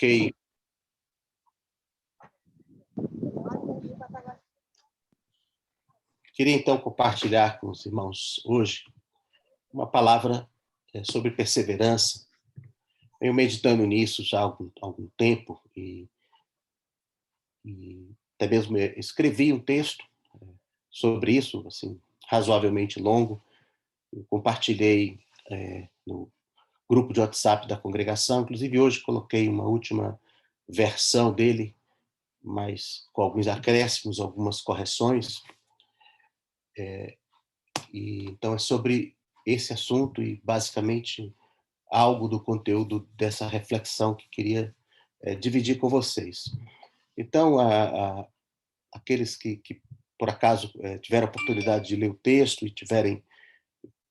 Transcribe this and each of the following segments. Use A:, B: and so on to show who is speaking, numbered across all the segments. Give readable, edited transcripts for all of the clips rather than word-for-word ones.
A: coloquei. Queria, então, compartilhar com os irmãos hoje uma palavra sobre perseverança. Venho meditando nisso já há algum tempo e até mesmo escrevi um texto sobre isso, assim, razoavelmente longo. Eu compartilhei no grupo de WhatsApp da congregação, inclusive hoje coloquei uma última versão dele, mas com alguns acréscimos, algumas correções. Então é sobre esse assunto e basicamente algo do conteúdo dessa reflexão que queria dividir com vocês. Então, aqueles que por acaso tiveram a oportunidade de ler o texto e tiverem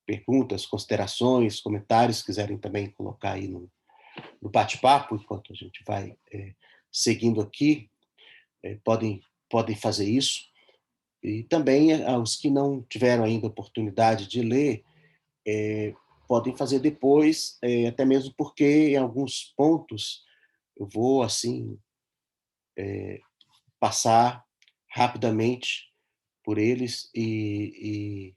A: perguntas, considerações, comentários, quiserem também colocar aí no bate-papo, enquanto a gente vai seguindo aqui, podem fazer isso. E também os que não tiveram ainda oportunidade de ler, podem fazer depois, até mesmo porque em alguns pontos eu vou assim passar rapidamente por eles e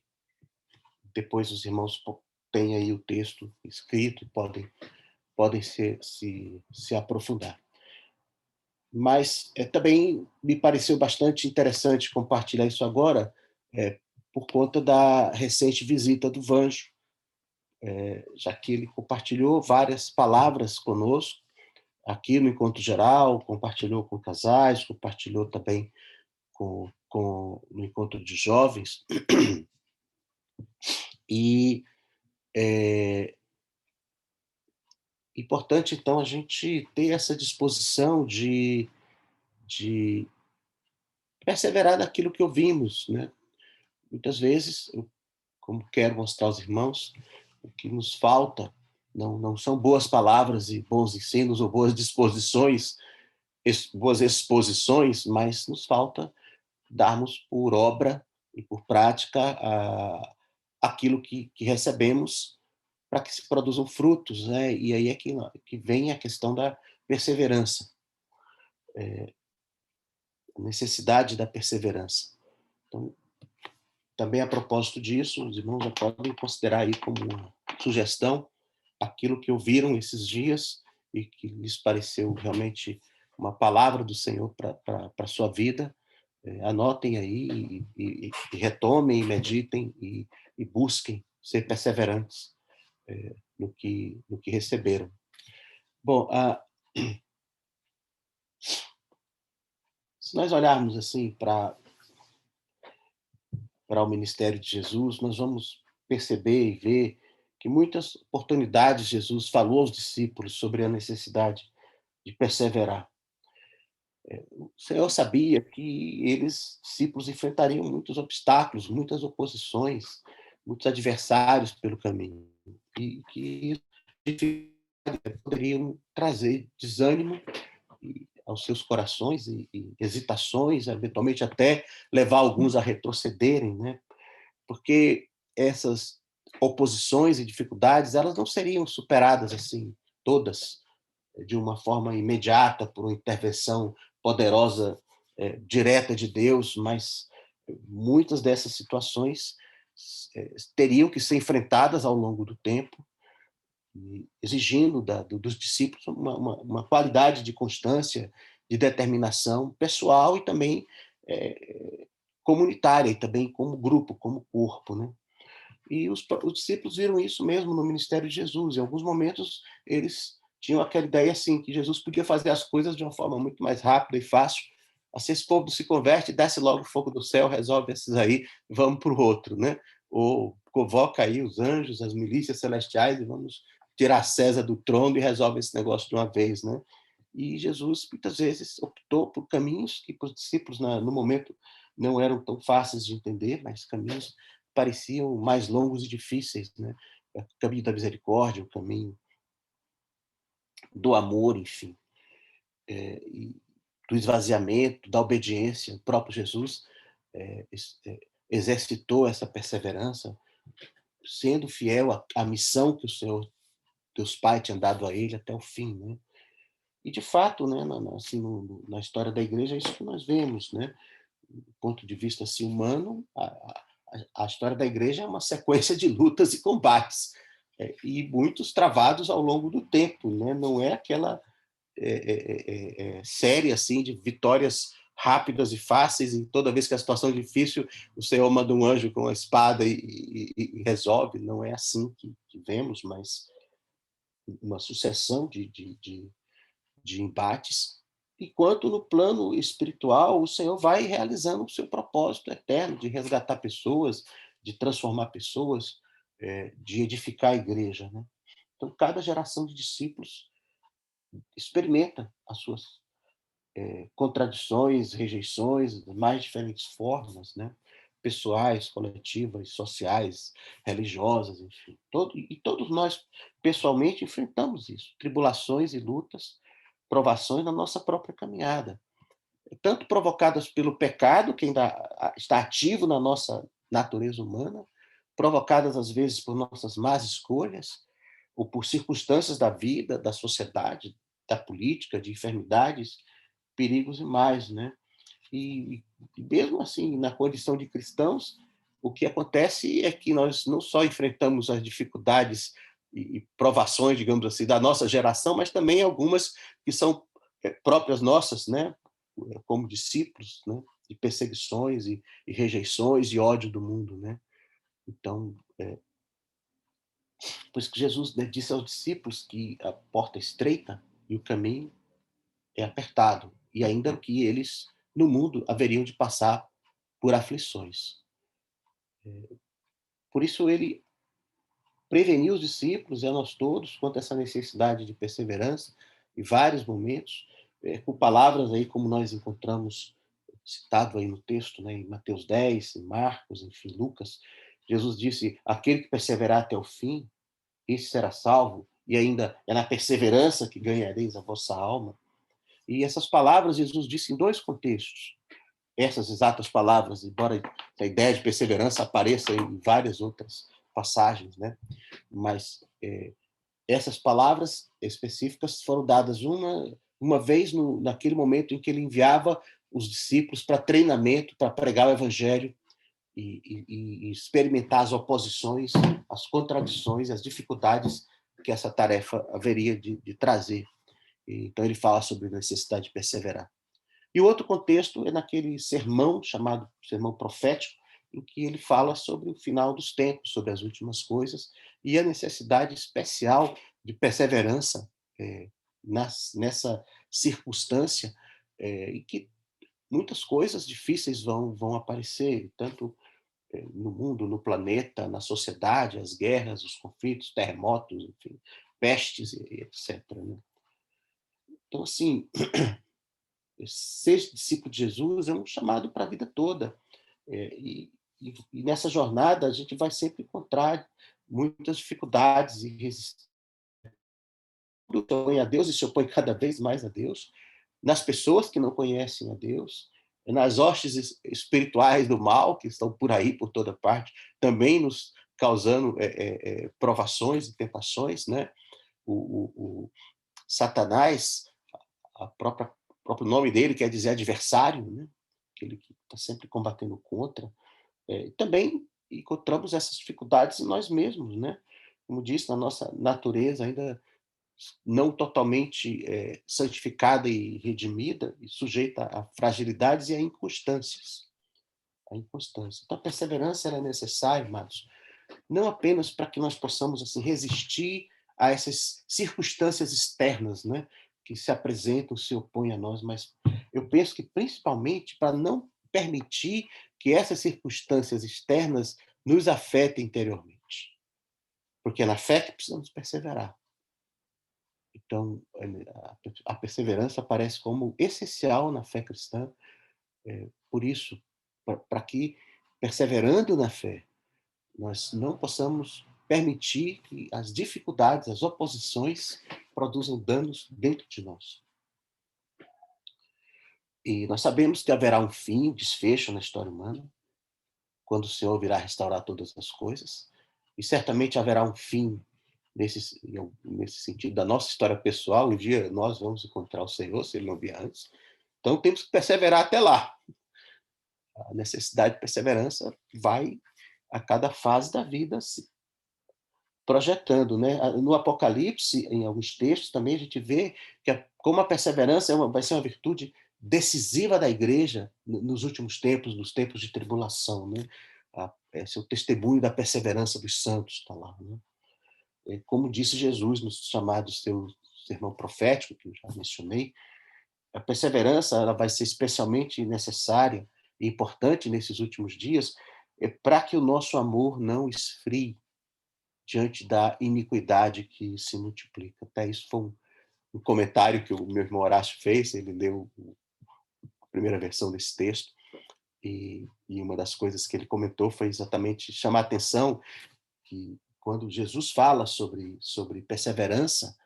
A: depois os irmãos têm aí o texto escrito e podem se aprofundar. Mas também me pareceu bastante interessante compartilhar isso agora, por conta da recente visita do Vanjo, já que ele compartilhou várias palavras conosco, aqui no Encontro Geral, compartilhou com casais, compartilhou também no Encontro de Jovens. E é importante, então, a gente ter essa disposição de perseverar naquilo que ouvimos, né? Muitas vezes, como quero mostrar aos irmãos, o que nos falta não são boas palavras e bons ensinos ou boas disposições, boas exposições, mas nos falta darmos por obra e por prática aquilo que recebemos para que se produzam frutos, né? E aí é que vem a questão da perseverança, a necessidade da perseverança. Então, também a propósito disso, os irmãos já podem considerar aí como uma sugestão aquilo que ouviram esses dias e que lhes pareceu realmente uma palavra do Senhor para a sua vida. Anotem aí e retomem, e meditem e busquem ser perseverantes no que receberam. Bom, se nós olharmos assim para o ministério de Jesus, nós vamos perceber e ver que muitas oportunidades Jesus falou aos discípulos sobre a necessidade de perseverar. O Senhor sabia que eles, discípulos, enfrentariam muitos obstáculos, muitas oposições, muitos adversários pelo caminho, e que poderiam trazer desânimo aos seus corações e hesitações, eventualmente até levar alguns a retrocederem, né? Porque essas oposições e dificuldades, elas não seriam superadas assim todas de uma forma imediata por uma intervenção poderosa, direta de Deus, mas muitas dessas situações teriam que ser enfrentadas ao longo do tempo, exigindo dos discípulos uma qualidade de constância, de determinação pessoal e também comunitária, e também como grupo, como corpo, né? E os discípulos viram isso mesmo no ministério de Jesus. Em alguns momentos, eles tinham aquela ideia assim, que Jesus podia fazer as coisas de uma forma muito mais rápida e fácil. Assim, esse povo se converte, desce logo o fogo do céu, resolve esses aí, vamos para o outro, né? Ou convoca aí os anjos, as milícias celestiais e vamos tirar César do trono e resolve esse negócio de uma vez, né? E Jesus, muitas vezes, optou por caminhos que para os discípulos, no momento, não eram tão fáceis de entender, mas caminhos pareciam mais longos e difíceis, né? O caminho da misericórdia, o caminho do amor, enfim, e do esvaziamento, da obediência. O próprio Jesus exercitou essa perseverança, sendo fiel à missão que o Senhor, Deus Pai, tinha dado a ele até o fim, né? E, de fato, né, assim, na história da igreja, é isso que nós vemos, né? Do ponto de vista assim, humano, a história da igreja é uma sequência de lutas e combates, e muitos travados ao longo do tempo, né? Não é aquela série assim de vitórias rápidas e fáceis, e toda vez que a situação é difícil, o Senhor manda um anjo com a espada e resolve. Não é assim que vemos, mas uma sucessão de embates, enquanto no plano espiritual o Senhor vai realizando o seu propósito eterno de resgatar pessoas, de transformar pessoas, de edificar a igreja, né? Então, cada geração de discípulos experimenta as suas contradições, rejeições, das mais diferentes formas, né? Pessoais, coletivas, sociais, religiosas, enfim. E todos nós, pessoalmente, enfrentamos isso, tribulações e lutas, provações na nossa própria caminhada, tanto provocadas pelo pecado, que ainda está ativo na nossa natureza humana, provocadas às vezes por nossas más escolhas, ou por circunstâncias da vida, da sociedade, da política, de enfermidades, perigos e mais, né? E mesmo assim, na condição de cristãos, o que acontece é que nós não só enfrentamos as dificuldades e provações, digamos assim, da nossa geração, mas também algumas que são próprias nossas, né? Como discípulos, né? De perseguições e rejeições e ódio do mundo, né? Então, por isso que Jesus, né, disse aos discípulos que a porta é estreita e o caminho é apertado, e ainda que eles, no mundo, haveriam de passar por aflições. Por isso ele preveniu os discípulos e a nós todos quanto a essa necessidade de perseverança em vários momentos, com palavras aí como nós encontramos citado aí no texto, né, em Mateus 10, em Marcos, enfim, Lucas. Jesus disse: aquele que perseverar até o fim, esse será salvo, e ainda é na perseverança que ganhareis a vossa alma. E essas palavras Jesus disse em dois contextos. Essas exatas palavras, embora a ideia de perseverança apareça em várias outras passagens, né? Mas essas palavras específicas foram dadas uma vez naquele momento em que ele enviava os discípulos para treinamento, para pregar o evangelho e experimentar as oposições, as contradições, as dificuldades que essa tarefa haveria de trazer. Então ele fala sobre a necessidade de perseverar. E o outro contexto é naquele sermão chamado sermão profético, em que ele fala sobre o final dos tempos, sobre as últimas coisas e a necessidade especial de perseverança nessa circunstância, em que muitas coisas difíceis vão aparecer, tanto no mundo, no planeta, na sociedade, as guerras, os conflitos, terremotos, enfim, pestes e etc. Né? Então, assim, ser discípulo de Jesus é um chamado para a vida toda. E nessa jornada a gente vai sempre encontrar muitas dificuldades e resistência a Deus e se opõe cada vez mais a Deus, nas pessoas que não conhecem a Deus, nas hostes espirituais do mal que estão por aí, por toda parte, também nos causando provações e tentações, né? O Satanás, o próprio nome dele quer dizer adversário, né? Aquele que está sempre combatendo contra. Também encontramos essas dificuldades em nós mesmos, né? Como disse, na nossa natureza ainda não totalmente santificada e redimida, e sujeita a fragilidades e a inconstâncias. A inconstância. Então, a perseverança é necessária, amados, não apenas para que nós possamos assim resistir a essas circunstâncias externas, né, que se apresentam, se opõem a nós, mas eu penso que principalmente para não permitir que essas circunstâncias externas nos afetem interiormente. Porque é na fé que precisamos perseverar. Então, a perseverança aparece como essencial na fé cristã, por isso, para que, perseverando na fé, nós não possamos permitir que as dificuldades, as oposições produzam danos dentro de nós. E nós sabemos que haverá um fim, um desfecho na história humana, quando o Senhor virá restaurar todas as coisas, e certamente haverá um fim nesse sentido da nossa história pessoal. Um dia nós vamos encontrar o Senhor, se Ele não vier antes. Então temos que perseverar até lá. A necessidade de perseverança vai a cada fase da vida se projetando, né? No Apocalipse, em alguns textos também a gente vê que como a perseverança vai ser uma virtude decisiva da igreja nos últimos tempos, nos tempos de tribulação, né? Esse é o testemunho da perseverança dos santos, está lá, né? Como disse Jesus no chamado seu sermão profético, que eu já mencionei, a perseverança ela vai ser especialmente necessária e importante nesses últimos dias para que o nosso amor não esfrie diante da iniquidade que se multiplica. Até isso foi um comentário que o meu irmão Horácio fez, ele leu a primeira versão desse texto, e uma das coisas que ele comentou foi exatamente chamar a atenção que quando Jesus fala sobre perseverança,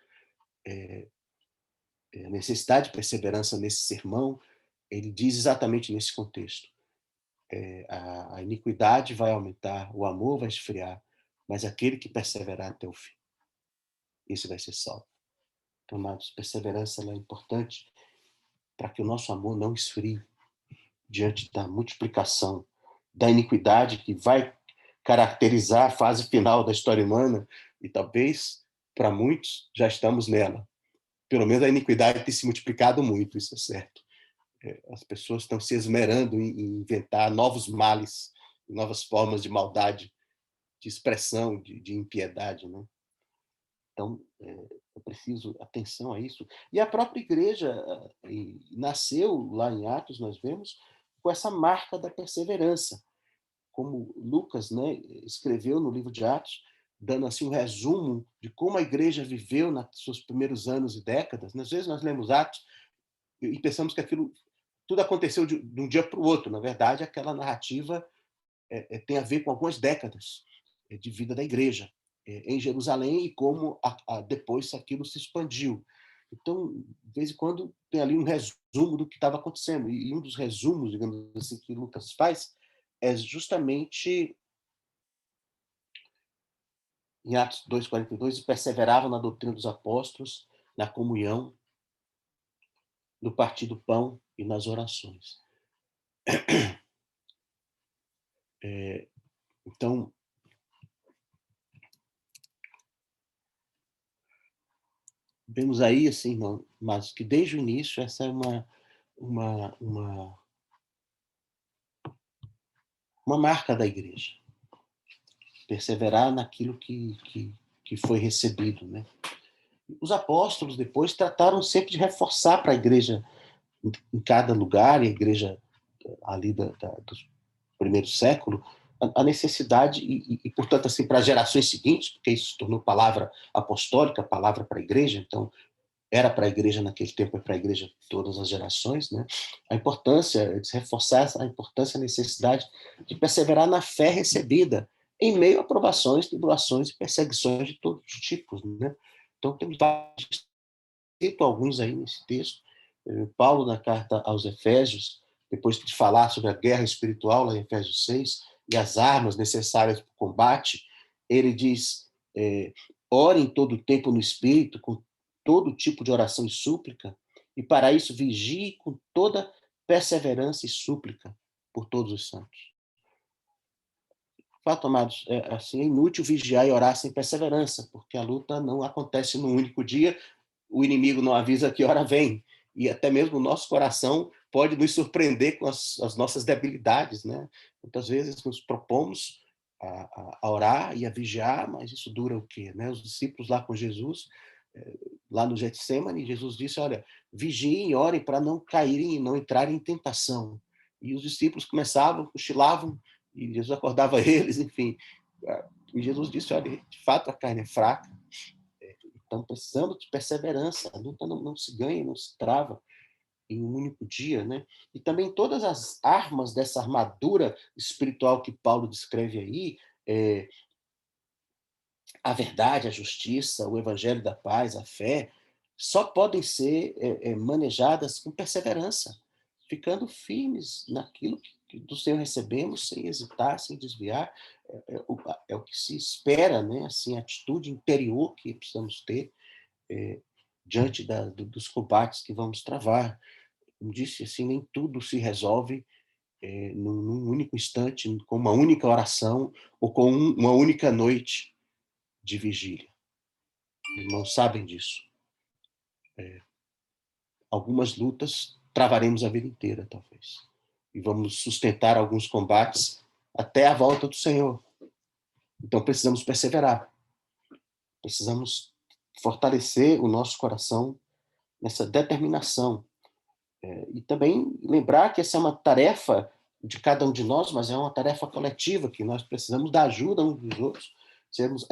A: necessidade de perseverança nesse sermão, ele diz exatamente nesse contexto. A iniquidade vai aumentar, o amor vai esfriar, mas aquele que perseverar até o fim, esse vai ser salvo. Então, amados, perseverança ela é importante para que o nosso amor não esfrie diante da multiplicação da iniquidade que vai caracterizar a fase final da história humana, e talvez, para muitos, já estamos nela. Pelo menos a iniquidade tem se multiplicado muito, isso é certo. As pessoas estão se esmerando em inventar novos males, novas formas de maldade, de expressão, de impiedade, né? Então, é preciso atenção a isso. E a própria igreja nasceu lá em Atos, nós vemos, com essa marca da perseverança. Como Lucas, né, escreveu no livro de Atos, dando assim um resumo de como a igreja viveu nos seus primeiros anos e décadas. Às vezes nós lemos Atos e pensamos que aquilo tudo aconteceu de um dia para o outro. Na verdade, aquela narrativa tem a ver com algumas décadas de vida da igreja em Jerusalém e como depois aquilo se expandiu. Então, de vez em quando, tem ali um resumo do que estava acontecendo. E um dos resumos, digamos assim, que Lucas faz é justamente em Atos 2:42, e perseveravam na doutrina dos apóstolos, na comunhão, no partir do pão e nas orações. Então, vemos aí, assim, irmão, mas que desde o início essa é uma, uma, uma marca da igreja. Perseverar naquilo que foi recebido, né? Os apóstolos depois trataram sempre de reforçar para a igreja em cada lugar, e a igreja ali do primeiro século, a necessidade, portanto, assim, para as gerações seguintes, porque isso se tornou palavra apostólica, palavra para a igreja, então era para a igreja naquele tempo, é para a igreja de todas as gerações, né? A importância de reforçar a importância, a necessidade de perseverar na fé recebida, em meio a provações, tribulações e perseguições de todos os tipos, né? Então, temos vários, cito alguns aí nesse texto. Paulo, na carta aos Efésios, depois de falar sobre a guerra espiritual, lá em Efésios 6, e as armas necessárias para o combate, ele diz, ore em todo o tempo no Espírito, com todo tipo de oração e súplica, e para isso vigie com toda perseverança e súplica por todos os santos. Fato, amados, assim, é inútil vigiar e orar sem perseverança, porque a luta não acontece num único dia, o inimigo não avisa que hora vem, e até mesmo o nosso coração pode nos surpreender com as nossas debilidades, né? Muitas vezes nos propomos a orar e a vigiar, mas isso dura o quê, né? Os discípulos lá com Jesus, lá no Getsemane, Jesus disse, olha, vigiem e orem para não caírem e não entrarem em tentação. E os discípulos começavam, cochilavam, e Jesus acordava eles, enfim. E Jesus disse, olha, de fato a carne é fraca, então precisamos de perseverança, a luta não se ganha, não se trava em um único dia, né? E também todas as armas dessa armadura espiritual que Paulo descreve aí, a verdade, a justiça, o evangelho da paz, a fé, só podem ser manejadas com perseverança, ficando firmes naquilo que do Senhor recebemos, sem hesitar, sem desviar. é o que se espera, né? Assim, a atitude interior que precisamos ter diante dos combates que vamos travar. Como disse, assim, nem tudo se resolve num único instante, com uma única oração ou com uma única noite de vigília. Irmãos sabem disso. Algumas lutas travaremos a vida inteira, talvez. E vamos sustentar alguns combates até a volta do Senhor. Então precisamos perseverar. Precisamos fortalecer o nosso coração nessa determinação. E também lembrar que essa é uma tarefa de cada um de nós, mas é uma tarefa coletiva, que nós precisamos da ajuda uns dos outros, sermos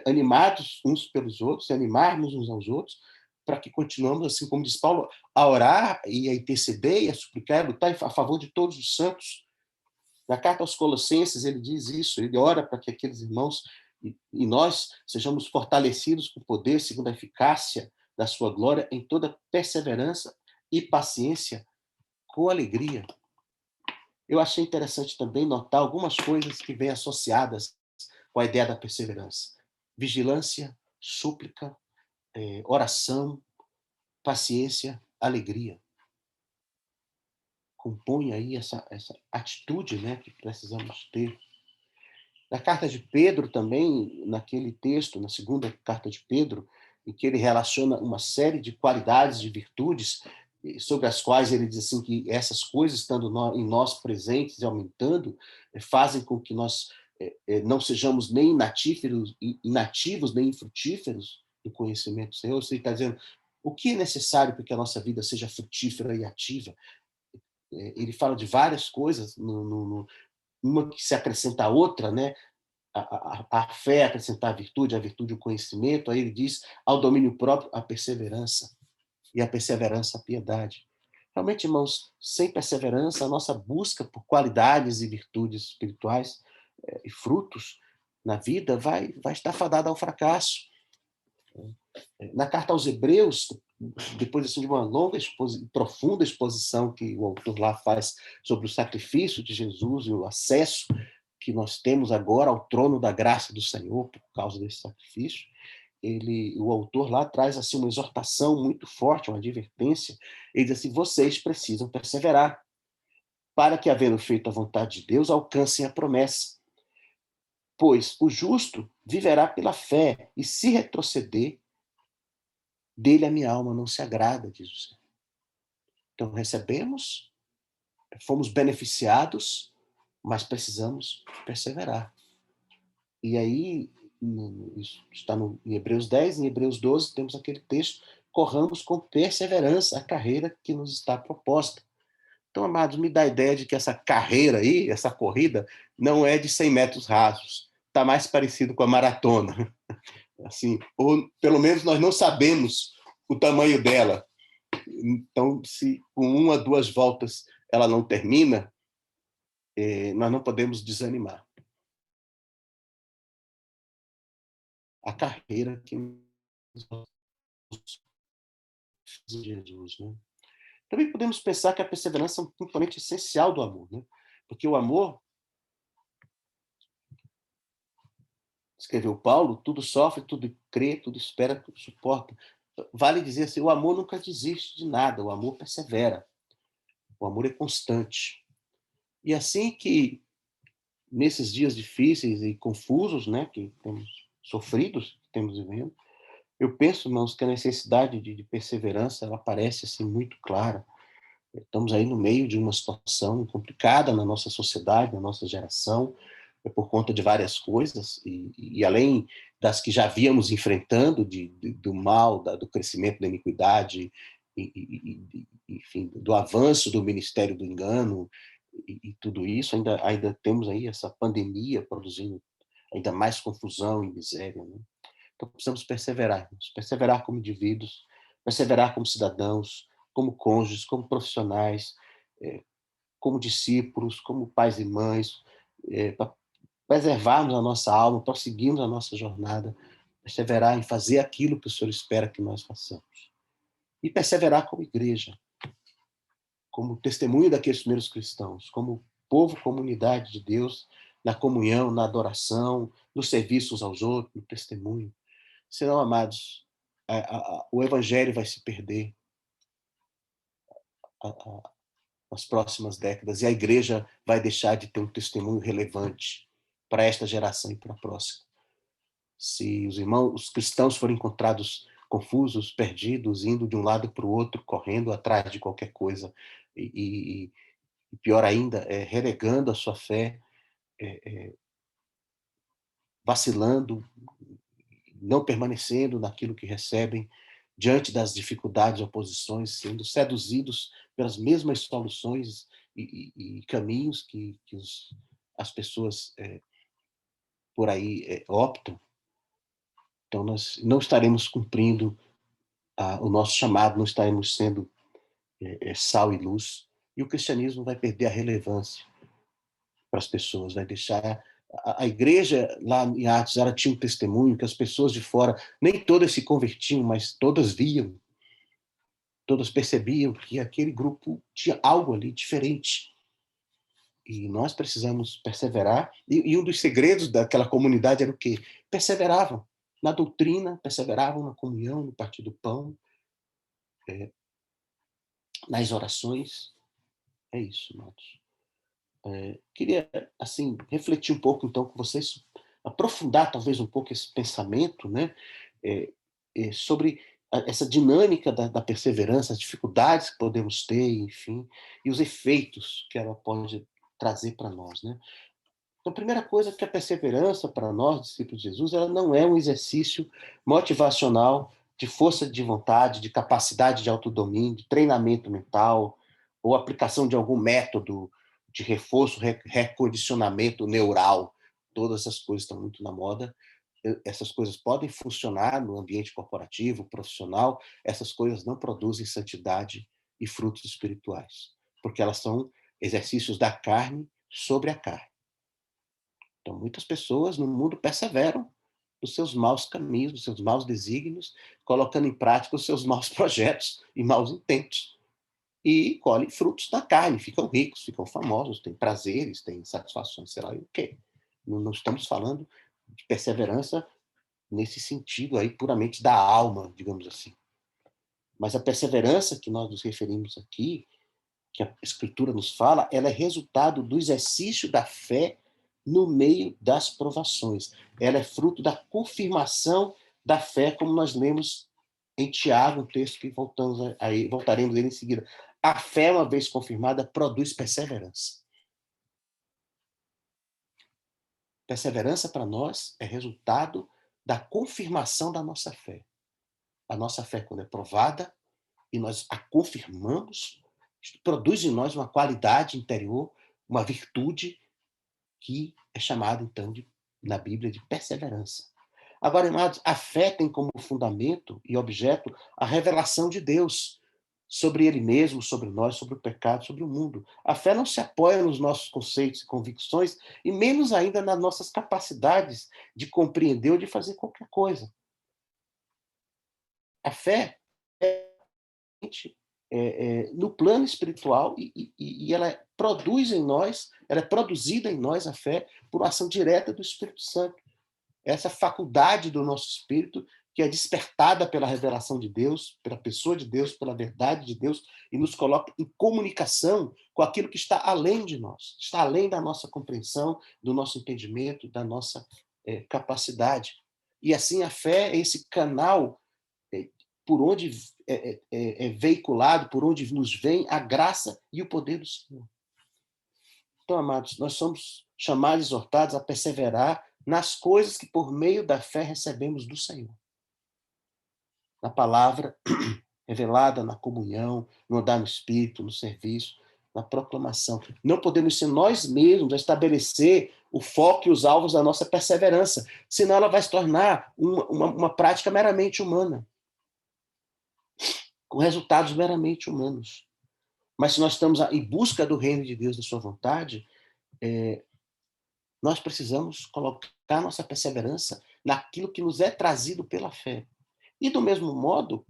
A: animados uns pelos outros, animarmos uns aos outros, para que continuemos, assim como diz Paulo, a orar e a interceder e a suplicar, a lutar a favor de todos os santos. Na carta aos Colossenses, ele diz isso, ele ora para que aqueles irmãos e nós sejamos fortalecidos com poder, segundo a eficácia da sua glória, em toda perseverança e paciência, com alegria. Eu achei interessante também notar algumas coisas que vêm associadas com a ideia da perseverança. Vigilância, súplica, oração, paciência, alegria. Compõe aí essa atitude, né, que precisamos ter. Na carta de Pedro também, naquele texto, na segunda carta de Pedro, em que ele relaciona uma série de qualidades, de virtudes, sobre as quais ele diz assim que essas coisas, estando em nós presentes e aumentando, fazem com que nós não sejamos nem inativos, nem infrutíferos no conhecimento do Senhor. Você está dizendo, o que é necessário para que a nossa vida seja frutífera e ativa? Ele fala de várias coisas, uma que se acrescenta a outra, né? A fé acrescentar a virtude o conhecimento. Aí ele diz, ao domínio próprio, a perseverança, e a perseverança, a piedade. Realmente, irmãos, sem perseverança, a nossa busca por qualidades e virtudes espirituais e frutos na vida vai estar fadada ao fracasso. Na carta aos Hebreus, depois assim, de uma longa profunda exposição que o autor lá faz sobre o sacrifício de Jesus e o acesso que nós temos agora ao trono da graça do Senhor por causa desse sacrifício, o autor lá traz assim uma exortação muito forte, uma advertência. Ele diz assim: vocês precisam perseverar para que, havendo feito a vontade de Deus, alcancem a promessa. Pois o justo viverá pela fé, e se retroceder, dele a minha alma não se agrada, diz o Senhor. Então recebemos, fomos beneficiados, mas precisamos perseverar. E aí, isso está em Hebreus 10, em Hebreus 12, temos aquele texto: corramos com perseverança a carreira que nos está proposta. Então, amados, me dá a ideia de que essa carreira aí, essa corrida, não é de 100 metros rasos. Está mais parecido com a maratona. Assim, ou pelo menos nós não sabemos o tamanho dela. Então, se com uma, duas voltas ela não termina, nós não podemos desanimar. A carreira que Jesus, né? Também podemos pensar que a perseverança é um componente essencial do amor, né? Porque o amor, escreveu Paulo, tudo sofre, tudo crê, tudo espera, tudo suporta. Vale dizer assim, o amor nunca desiste de nada, o amor persevera, o amor é constante. E assim que, nesses dias difíceis e confusos, né, que temos sofridos, que temos vivendo, eu penso, irmãos, que a necessidade de perseverança, ela parece assim muito clara. Estamos aí no meio de uma situação complicada na nossa sociedade, na nossa geração, por conta de várias coisas, e além das que já víamos enfrentando, do mal, do crescimento da iniquidade, enfim, do avanço do ministério do engano, e tudo isso, ainda temos aí essa pandemia produzindo ainda mais confusão e miséria, né? Então precisamos perseverar como indivíduos, perseverar como cidadãos, como cônjuges, como profissionais, como discípulos, como pais e mães, para preservarmos a nossa alma, prosseguirmos a nossa jornada, perseverar em fazer aquilo que o Senhor espera que nós façamos. E perseverar como igreja, como testemunho daqueles primeiros cristãos, como povo, comunidade de Deus, na comunhão, na adoração, no serviço uns aos outros, no testemunho. Senão, amados, o evangelho vai se perder a- a- nas próximas décadas e a igreja vai deixar de ter um testemunho relevante para esta geração e para a próxima. Se os irmãos, os cristãos forem encontrados confusos, perdidos, indo de um lado para o outro, correndo atrás de qualquer coisa, e pior ainda, renegando a sua fé, vacilando, não permanecendo naquilo que recebem, diante das dificuldades, oposições, sendo seduzidos pelas mesmas soluções e caminhos que as pessoas por aí optam. Então, nós não estaremos cumprindo o nosso chamado, não estaremos sendo sal e luz, e o cristianismo vai perder a relevância para as pessoas, vai deixar. A igreja lá em Atos, ela tinha um testemunho que as pessoas de fora, nem todas se convertiam, mas todas viam, todas percebiam que aquele grupo tinha algo ali diferente. E nós precisamos perseverar. E um dos segredos daquela comunidade era o quê? Perseveravam na doutrina, perseveravam na comunhão, no partir do pão, nas orações. É isso, irmãos. Queria, assim, refletir um pouco, então, com vocês, aprofundar, talvez, um pouco esse pensamento, né? É, sobre essa dinâmica da perseverança, as dificuldades que podemos ter, enfim, e os efeitos que ela pode trazer para nós, né? Então, a primeira coisa é que a perseverança, para nós, discípulos de Jesus, ela não é um exercício motivacional de força de vontade, de capacidade de autodomínio, de treinamento mental, ou aplicação de algum método de reforço, recondicionamento neural. Todas essas coisas estão muito na moda. Essas coisas podem funcionar no ambiente corporativo, profissional. Essas coisas não produzem santidade e frutos espirituais, porque elas são exercícios da carne sobre a carne. Então, muitas pessoas no mundo perseveram nos seus maus caminhos, nos seus maus desígnios, colocando em prática os seus maus projetos e maus intentos. E colhem frutos da carne, ficam ricos, ficam famosos, têm prazeres, têm satisfações, sei lá o quê. Não estamos falando de perseverança nesse sentido aí, puramente da alma, digamos assim. Mas a perseverança que nós nos referimos aqui, que a Escritura nos fala, ela é resultado do exercício da fé no meio das provações. Ela é fruto da confirmação da fé, como nós lemos em Tiago, um texto que voltaremos a ele em seguida. A fé, uma vez confirmada, produz perseverança. Perseverança para nós é resultado da confirmação da nossa fé. A nossa fé, quando é provada e nós a confirmamos, produz em nós uma qualidade interior, uma virtude que é chamada, então, na Bíblia, de perseverança. Agora, irmãos, a fé tem como fundamento e objeto a revelação de Deus sobre Ele mesmo, sobre nós, sobre o pecado, sobre o mundo. A fé não se apoia nos nossos conceitos e convicções, e menos ainda nas nossas capacidades de compreender ou de fazer qualquer coisa. A fé no plano espiritual e ela produz em nós, ela é produzida em nós, a fé, por ação direta do Espírito Santo. Essa faculdade do nosso espírito que é despertada pela revelação de Deus, pela pessoa de Deus, pela verdade de Deus, e nos coloca em comunicação com aquilo que está além de nós, está além da nossa compreensão, do nosso entendimento, da nossa capacidade. E assim a fé é esse canal por onde é veiculado, por onde nos vem a graça e o poder do Senhor. Então, amados, nós somos chamados, exortados a perseverar nas coisas que por meio da fé recebemos do Senhor. Na palavra revelada, na comunhão, no andar no Espírito, no serviço, na proclamação. Não podemos ser nós mesmos a estabelecer o foco e os alvos da nossa perseverança, senão ela vai se tornar uma prática meramente humana, com resultados meramente humanos. Mas se nós estamos em busca do reino de Deus, da sua vontade, nós precisamos colocar nossa perseverança naquilo que nos é trazido pela fé. E do mesmo modo,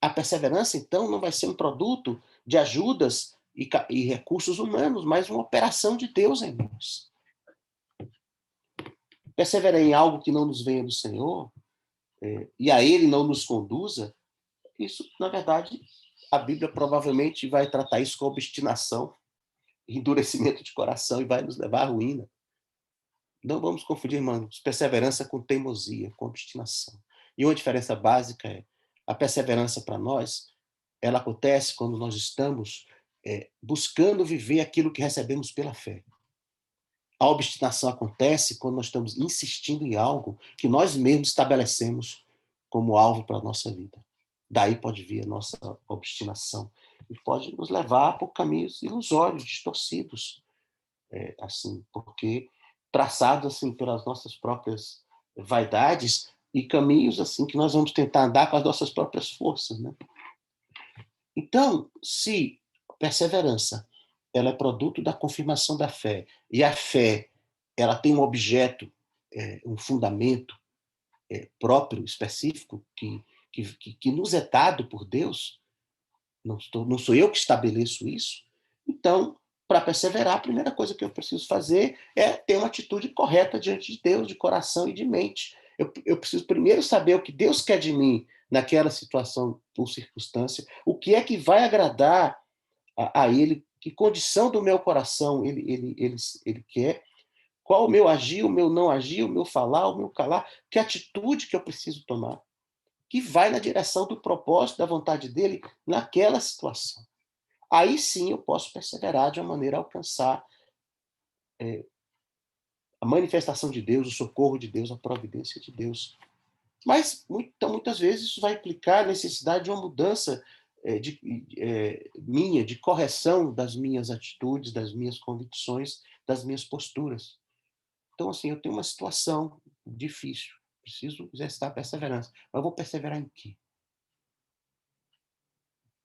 A: a perseverança, então, não vai ser um produto de ajudas e recursos humanos, mas uma operação de Deus em nós. perseverar em algo que não nos venha do Senhor, e a Ele não nos conduza, isso, na verdade, a Bíblia provavelmente vai tratar isso com obstinação, endurecimento de coração e vai nos levar à ruína. Não vamos confundir, irmãos, perseverança com teimosia, com obstinação. E uma diferença básica é a perseverança para nós, ela acontece quando nós estamos buscando viver aquilo que recebemos pela fé. A obstinação acontece quando nós estamos insistindo em algo que nós mesmos estabelecemos como alvo para a nossa vida. Daí pode vir a nossa obstinação e pode nos levar por caminhos ilusórios, distorcidos, assim, porque traçados assim pelas nossas próprias vaidades e caminhos assim que nós vamos tentar andar com as nossas próprias forças, né? Então, se a perseverança ela é produto da confirmação da fé e a fé ela tem um objeto, um fundamento próprio, específico que nos é dado por Deus, não sou eu que estabeleço isso. Então, para perseverar, a primeira coisa que eu preciso fazer é ter uma atitude correta diante de Deus, de coração e de mente. Eu preciso primeiro saber o que Deus quer de mim naquela situação ou circunstância, o que é que vai agradar a Ele, que condição do meu coração ele quer, qual o meu agir, o meu não agir, o meu falar, o meu calar, que atitude que eu preciso tomar, que vai na direção do propósito, da vontade dele naquela situação. Aí sim eu posso perseverar de uma maneira a alcançar a manifestação de Deus, o socorro de Deus, a providência de Deus. Mas então, muitas vezes isso vai implicar a necessidade de uma mudança minha, de correção das minhas atitudes, das minhas convicções, das minhas posturas. Então, assim, eu tenho uma situação difícil, preciso exercitar a perseverança. Mas eu vou perseverar em quê?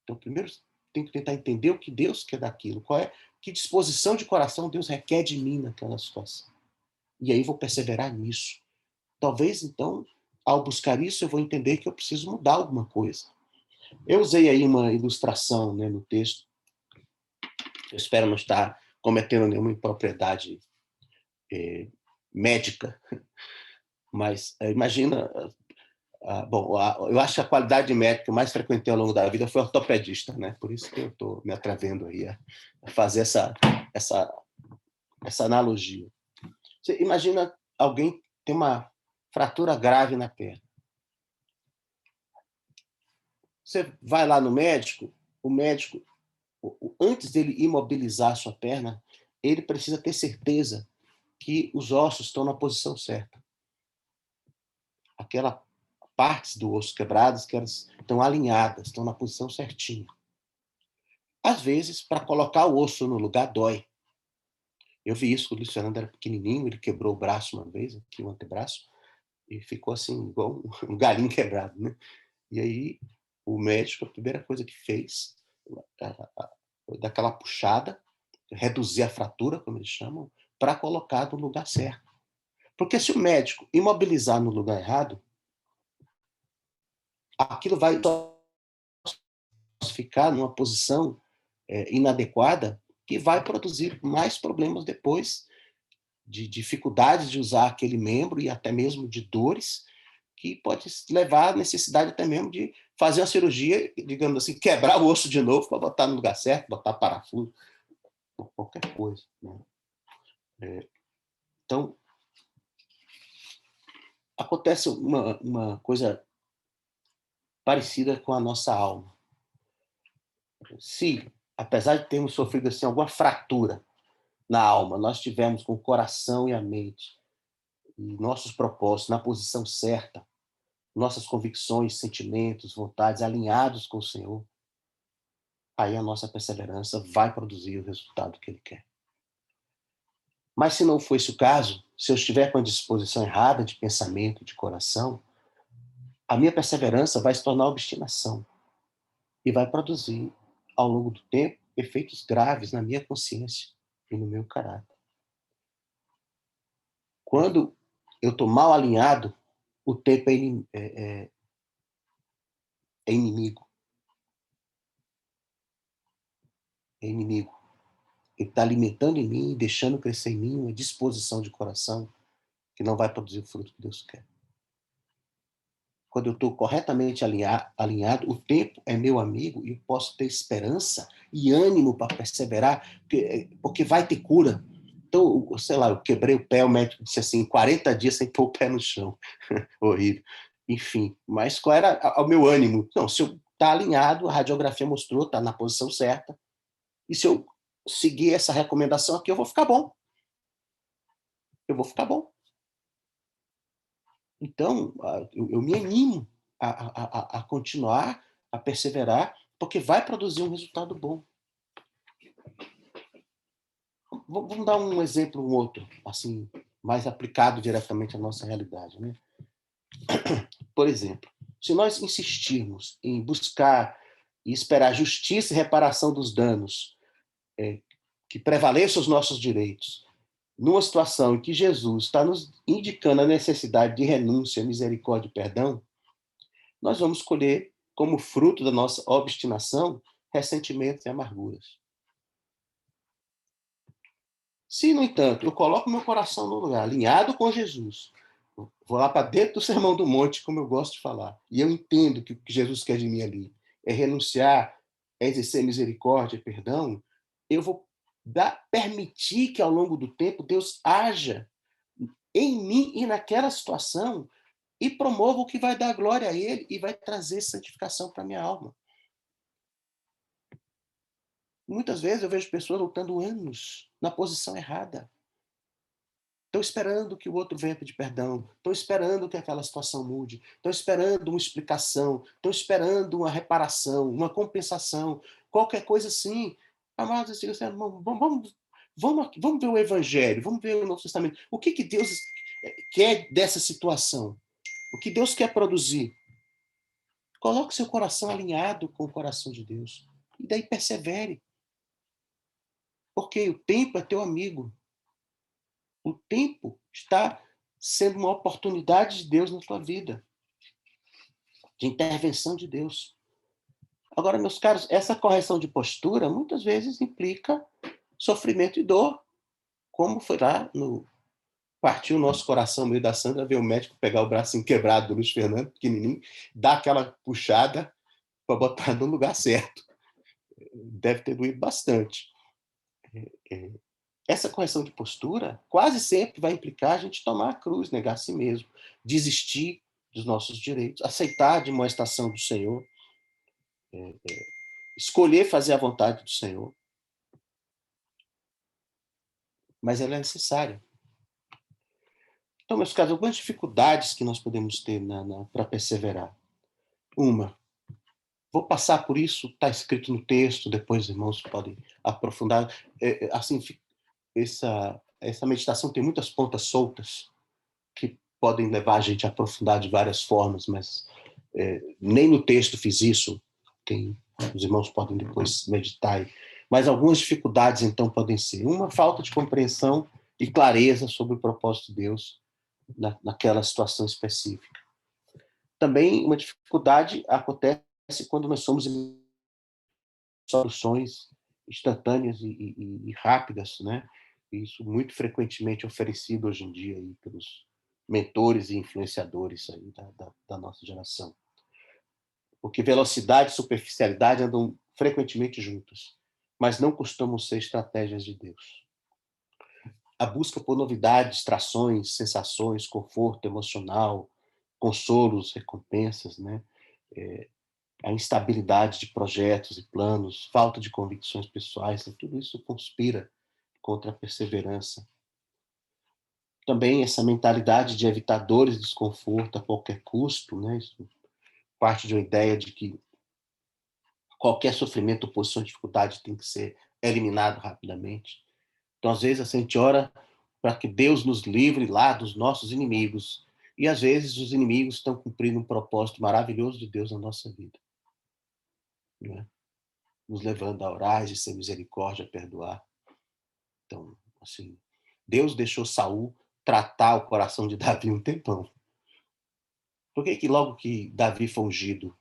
A: Então, primeiro, tenho que tentar entender o que Deus quer daquilo, que disposição de coração Deus requer de mim naquela situação. E aí vou perseverar nisso. Talvez, então, ao buscar isso, eu vou entender que eu preciso mudar alguma coisa. Eu usei aí uma ilustração, né, no texto. Eu espero não estar cometendo nenhuma impropriedade médica, mas imagina. Bom, eu acho que a qualidade médica que eu mais frequentei ao longo da vida foi ortopedista, né? Por isso que eu estou me atrevendo aí a fazer essa analogia. Você imagina alguém ter uma fratura grave na perna. Você vai lá no médico, o médico, antes dele imobilizar a sua perna, ele precisa ter certeza que os ossos estão na posição certa. Aquelas partes do osso quebradas que elas estão alinhadas, estão na posição certinha. Às vezes, para colocar o osso no lugar, dói. Eu vi isso quando o Luiz Fernando era pequenininho, ele quebrou o braço uma vez, aqui o antebraço, e ficou assim, igual um galinho quebrado, né? E aí, o médico, a primeira coisa que fez, foi dar aquela puxada, reduzir a fratura, como eles chamam, para colocar no lugar certo. Porque se o médico imobilizar no lugar errado, aquilo vai ficar numa posição inadequada que vai produzir mais problemas depois, de dificuldades de usar aquele membro e até mesmo de dores, que pode levar à necessidade até mesmo de fazer uma cirurgia, digamos assim, quebrar o osso de novo para botar no lugar certo, botar parafuso, qualquer coisa, né? Então, acontece uma coisa parecida com a nossa alma. Se, apesar de termos sofrido assim, alguma fratura na alma, nós tivermos com o coração e a mente e nossos propósitos na posição certa, nossas convicções, sentimentos, vontades alinhados com o Senhor, aí a nossa perseverança vai produzir o resultado que Ele quer. Mas se não for esse o caso, se eu estiver com a disposição errada de pensamento, de coração, a minha perseverança vai se tornar obstinação e vai produzir, ao longo do tempo, efeitos graves na minha consciência e no meu caráter. Quando eu estou mal alinhado, o tempo é inimigo. É inimigo. Ele está alimentando em mim, deixando crescer em mim uma disposição de coração que não vai produzir o fruto que Deus quer. Quando eu estou corretamente alinhado, o tempo é meu amigo e eu posso ter esperança e ânimo para perseverar, porque vai ter cura. Então, sei lá, eu quebrei o pé, o médico disse assim, 40 dias sem pôr o pé no chão. Horrível. Enfim, mas qual era o meu ânimo? Não, se eu estar alinhado, a radiografia mostrou, está na posição certa, e se eu seguir essa recomendação aqui, eu vou ficar bom. Eu vou ficar bom. Então, eu me animo a continuar, a perseverar, porque vai produzir um resultado bom. Vamos dar um exemplo, um outro, assim, mais aplicado diretamente à nossa realidade, né? Por exemplo, se nós insistirmos em buscar e esperar justiça e reparação dos danos, que prevaleçam os nossos direitos, numa situação em que Jesus está nos indicando a necessidade de renúncia, misericórdia e perdão, nós vamos colher, como fruto da nossa obstinação, ressentimentos e amarguras. Se, no entanto, eu coloco meu coração no lugar, alinhado com Jesus, vou lá para dentro do Sermão do Monte, como eu gosto de falar, e eu entendo que o que Jesus quer de mim ali é renunciar, é exercer misericórdia e perdão, eu vou permitir que, ao longo do tempo, Deus haja em mim e naquela situação e promova o que vai dar glória a Ele e vai trazer santificação para a minha alma. Muitas vezes eu vejo pessoas lutando anos na posição errada. Estão esperando que o outro venha pedir perdão, estão esperando que aquela situação mude, estão esperando uma explicação, estão esperando uma reparação, uma compensação, qualquer coisa assim. Amados, eu digo assim, vamos ver o Evangelho, vamos ver o Novo Testamento. O que Deus quer dessa situação? O que Deus quer produzir? Coloque seu coração alinhado com o coração de Deus. E daí persevere. Porque o tempo é teu amigo. O tempo está sendo uma oportunidade de Deus na tua vida, de intervenção de Deus. Agora, meus caros, essa correção de postura muitas vezes implica sofrimento e dor, como foi lá no partiu o nosso coração no meio da Sandra, ver o médico pegar o bracinho quebrado do Luiz Fernando, pequenininho, dar aquela puxada para botar no lugar certo. Deve ter doído bastante. Essa correção de postura quase sempre vai implicar a gente tomar a cruz, negar a si mesmo, desistir dos nossos direitos, aceitar a admoestação do Senhor, escolher fazer a vontade do Senhor. Mas ela é necessária. Então, meus caros, algumas dificuldades que nós podemos ter para perseverar. Uma, vou passar por isso, está escrito no texto, depois os irmãos podem aprofundar. Assim, essa meditação tem muitas pontas soltas que podem levar a gente a aprofundar de várias formas, mas nem no texto fiz isso. Os irmãos podem depois meditar. Mas algumas dificuldades, então, podem ser uma falta de compreensão e clareza sobre o propósito de Deus naquela situação específica. Também uma dificuldade acontece quando nós somos em soluções instantâneas e rápidas, né? Isso muito frequentemente oferecido hoje em dia aí pelos mentores e influenciadores aí da nossa geração. Porque velocidade e superficialidade andam frequentemente juntas, mas não costumam ser estratégias de Deus. A busca por novidades, distrações, sensações, conforto emocional, consolos, recompensas, né? A instabilidade de projetos e planos, falta de convicções pessoais, tudo isso conspira contra a perseverança. Também essa mentalidade de evitar dores e desconforto a qualquer custo, né? Isso parte de uma ideia de que qualquer sofrimento ou posição de dificuldade tem que ser eliminado rapidamente. Então, às vezes, a gente ora para que Deus nos livre lá dos nossos inimigos. E, às vezes, os inimigos estão cumprindo um propósito maravilhoso de Deus na nossa vida. Né? Nos levando a orar, a ser misericórdia, a perdoar. Então, assim, Deus deixou Saul tratar o coração de Davi um tempão. Por que logo que Davi foi ungido,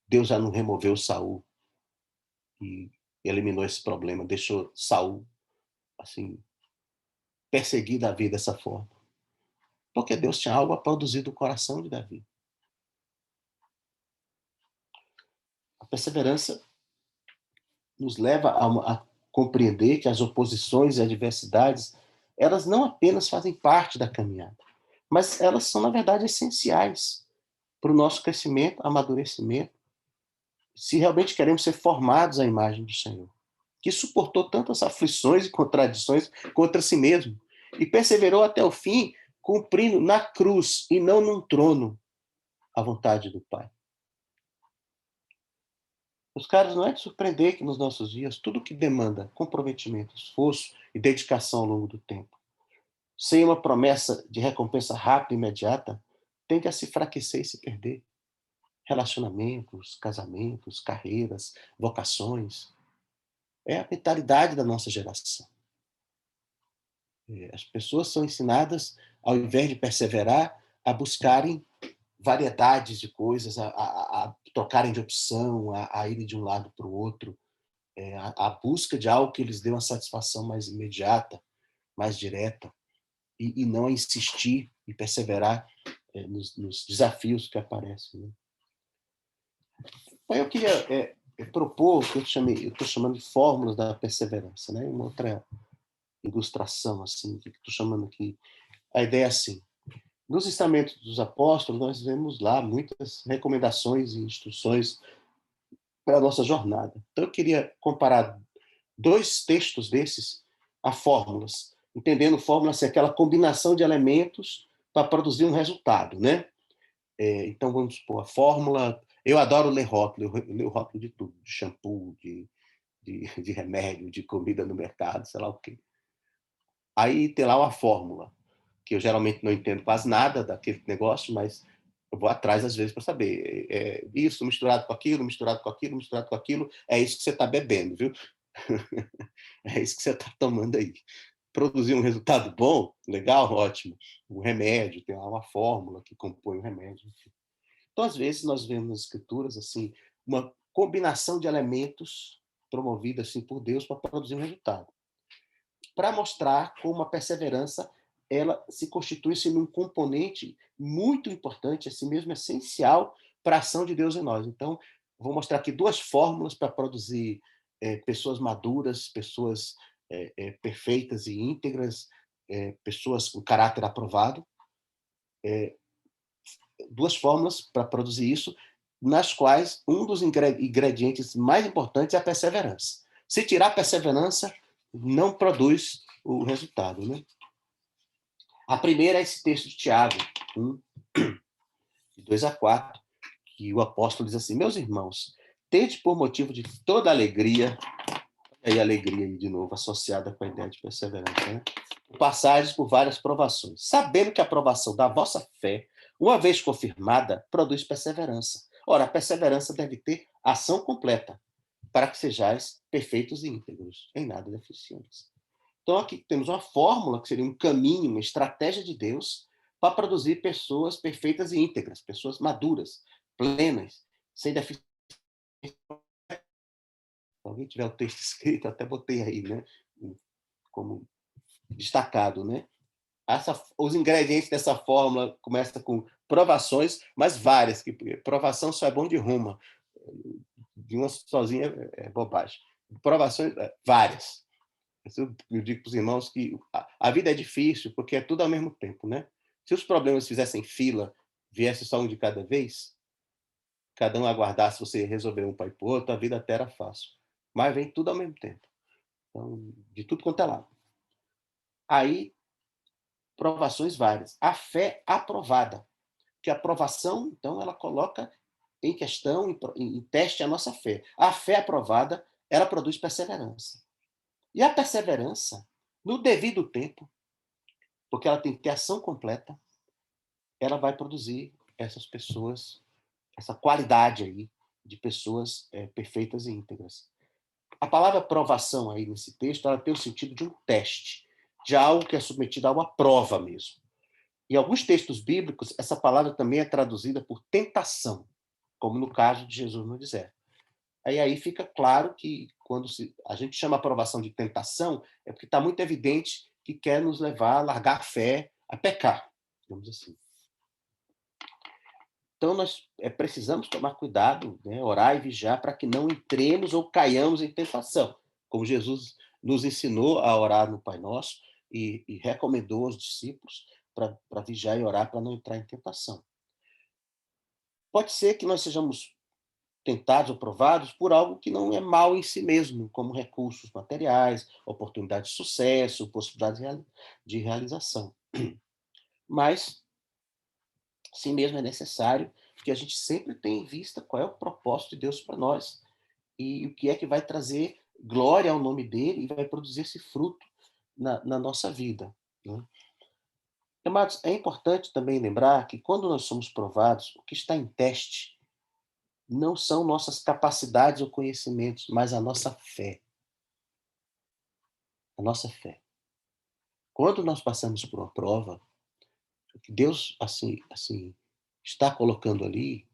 A: Deus já não removeu Saul e eliminou esse problema, deixou Saul assim perseguir Davi dessa forma? Porque Deus tinha algo a produzir do coração de Davi. A perseverança nos leva a compreender que as oposições e adversidades, elas não apenas fazem parte da caminhada, mas elas são, na verdade, essenciais para o nosso crescimento, amadurecimento, se realmente queremos ser formados à imagem do Senhor, que suportou tantas aflições e contradições contra si mesmo, e perseverou até o fim, cumprindo na cruz e não num trono a vontade do Pai. Os caras, não é de surpreender que nos nossos dias, tudo que demanda comprometimento, esforço e dedicação ao longo do tempo, sem uma promessa de recompensa rápida e imediata, tende a se enfraquecer e se perder. Relacionamentos, casamentos, carreiras, vocações. É a mentalidade da nossa geração. As pessoas são ensinadas, ao invés de perseverar, a buscarem variedades de coisas, a trocarem de opção, a irem de um lado para o outro, a busca de algo que lhes dê uma satisfação mais imediata, mais direta, e não a insistir e perseverar nos desafios que aparecem. Né? Então, eu queria propor o que eu estou chamando de fórmulas da perseverança, né? Uma outra ilustração, assim, que estou chamando aqui. A ideia é assim: nos ensinamentos dos apóstolos, nós vemos lá muitas recomendações e instruções para a nossa jornada. Então, eu queria comparar dois textos desses a fórmulas, entendendo fórmula assim, aquela combinação de elementos para produzir um resultado, né? Então, vamos supor, a fórmula... Eu adoro ler rótulo, eu leio rótulo de tudo, de shampoo, de remédio, de comida no mercado, sei lá o quê. Aí tem lá uma fórmula, que eu geralmente não entendo quase nada daquele negócio, mas eu vou atrás às vezes para saber. Isso misturado com aquilo, misturado com aquilo, misturado com aquilo, é isso que você está bebendo, viu? É isso que você está tomando aí. Produzir um resultado bom, legal, ótimo. O remédio, tem lá uma fórmula que compõe o remédio. Enfim. Então, às vezes, nós vemos nas escrituras assim, uma combinação de elementos promovida assim, por Deus para produzir um resultado. Para mostrar como a perseverança ela se constitui-se num componente muito importante, assim mesmo essencial para a ação de Deus em nós. Então, vou mostrar aqui duas fórmulas para produzir pessoas maduras, pessoas perfeitas e íntegras, pessoas com caráter aprovado. Duas fórmulas para produzir isso, nas quais um dos ingredientes mais importantes é a perseverança. Se tirar a perseverança, não produz o resultado. Né? A primeira é esse texto de Tiago, 1, de 2 a 4, que o apóstolo diz assim: meus irmãos, tende por motivo de toda alegria, e aí alegria aí de novo, associada com a ideia de perseverança, né? Passagens por várias provações, sabendo que a provação da vossa fé, uma vez confirmada, produz perseverança. Ora, a perseverança deve ter ação completa, para que sejais perfeitos e íntegros, em nada deficientes. Então, aqui temos uma fórmula, que seria um caminho, uma estratégia de Deus para produzir pessoas perfeitas e íntegras, pessoas maduras, plenas, sem deficiência. Se alguém tiver o texto escrito, até botei aí, né? Como destacado, né? Os ingredientes dessa fórmula começam com provações, mas várias, que provação só é bom de Roma. De uma sozinha é bobagem. Provações várias. Eu digo para os irmãos que a vida é difícil porque é tudo ao mesmo tempo, né? Se os problemas fizessem fila, viesse só um de cada vez, cada um aguardasse você resolver um para ir para o outro, a vida até era fácil. Mas vem tudo ao mesmo tempo. Então, de tudo quanto é lado. Aí, provações várias. A fé aprovada. Que a aprovação, então, ela coloca em questão, em teste a nossa fé. A fé aprovada, ela produz perseverança. E a perseverança, no devido tempo, porque ela tem que ter ação completa, ela vai produzir essas pessoas, essa qualidade aí de pessoas perfeitas e íntegras. A palavra provação aí nesse texto, ela tem o sentido de um teste, de algo que é submetido a uma prova mesmo. Em alguns textos bíblicos, essa palavra também é traduzida por tentação, como no caso de Jesus no deserto. Aí fica claro que quando a gente chama a aprovação de tentação, é porque está muito evidente que quer nos levar a largar a fé, a pecar. digamos assim. Então, nós precisamos tomar cuidado, né, orar e vigiar para que não entremos ou caiamos em tentação, como Jesus nos ensinou a orar no Pai Nosso e recomendou aos discípulos para vigiar e orar para não entrar em tentação. Pode ser que nós sejamos tentados ou provados por algo que não é mal em si mesmo, como recursos materiais, oportunidade de sucesso, possibilidade de realização. Mas, sim mesmo é necessário que a gente sempre tenha em vista qual é o propósito de Deus para nós e o que é que vai trazer glória ao nome dele e vai produzir esse fruto na nossa vida, né? Amados, é importante também lembrar que quando nós somos provados, o que está em teste não são nossas capacidades ou conhecimentos, mas a nossa fé. A nossa fé. Quando nós passamos por uma prova, o que Deus assim está colocando ali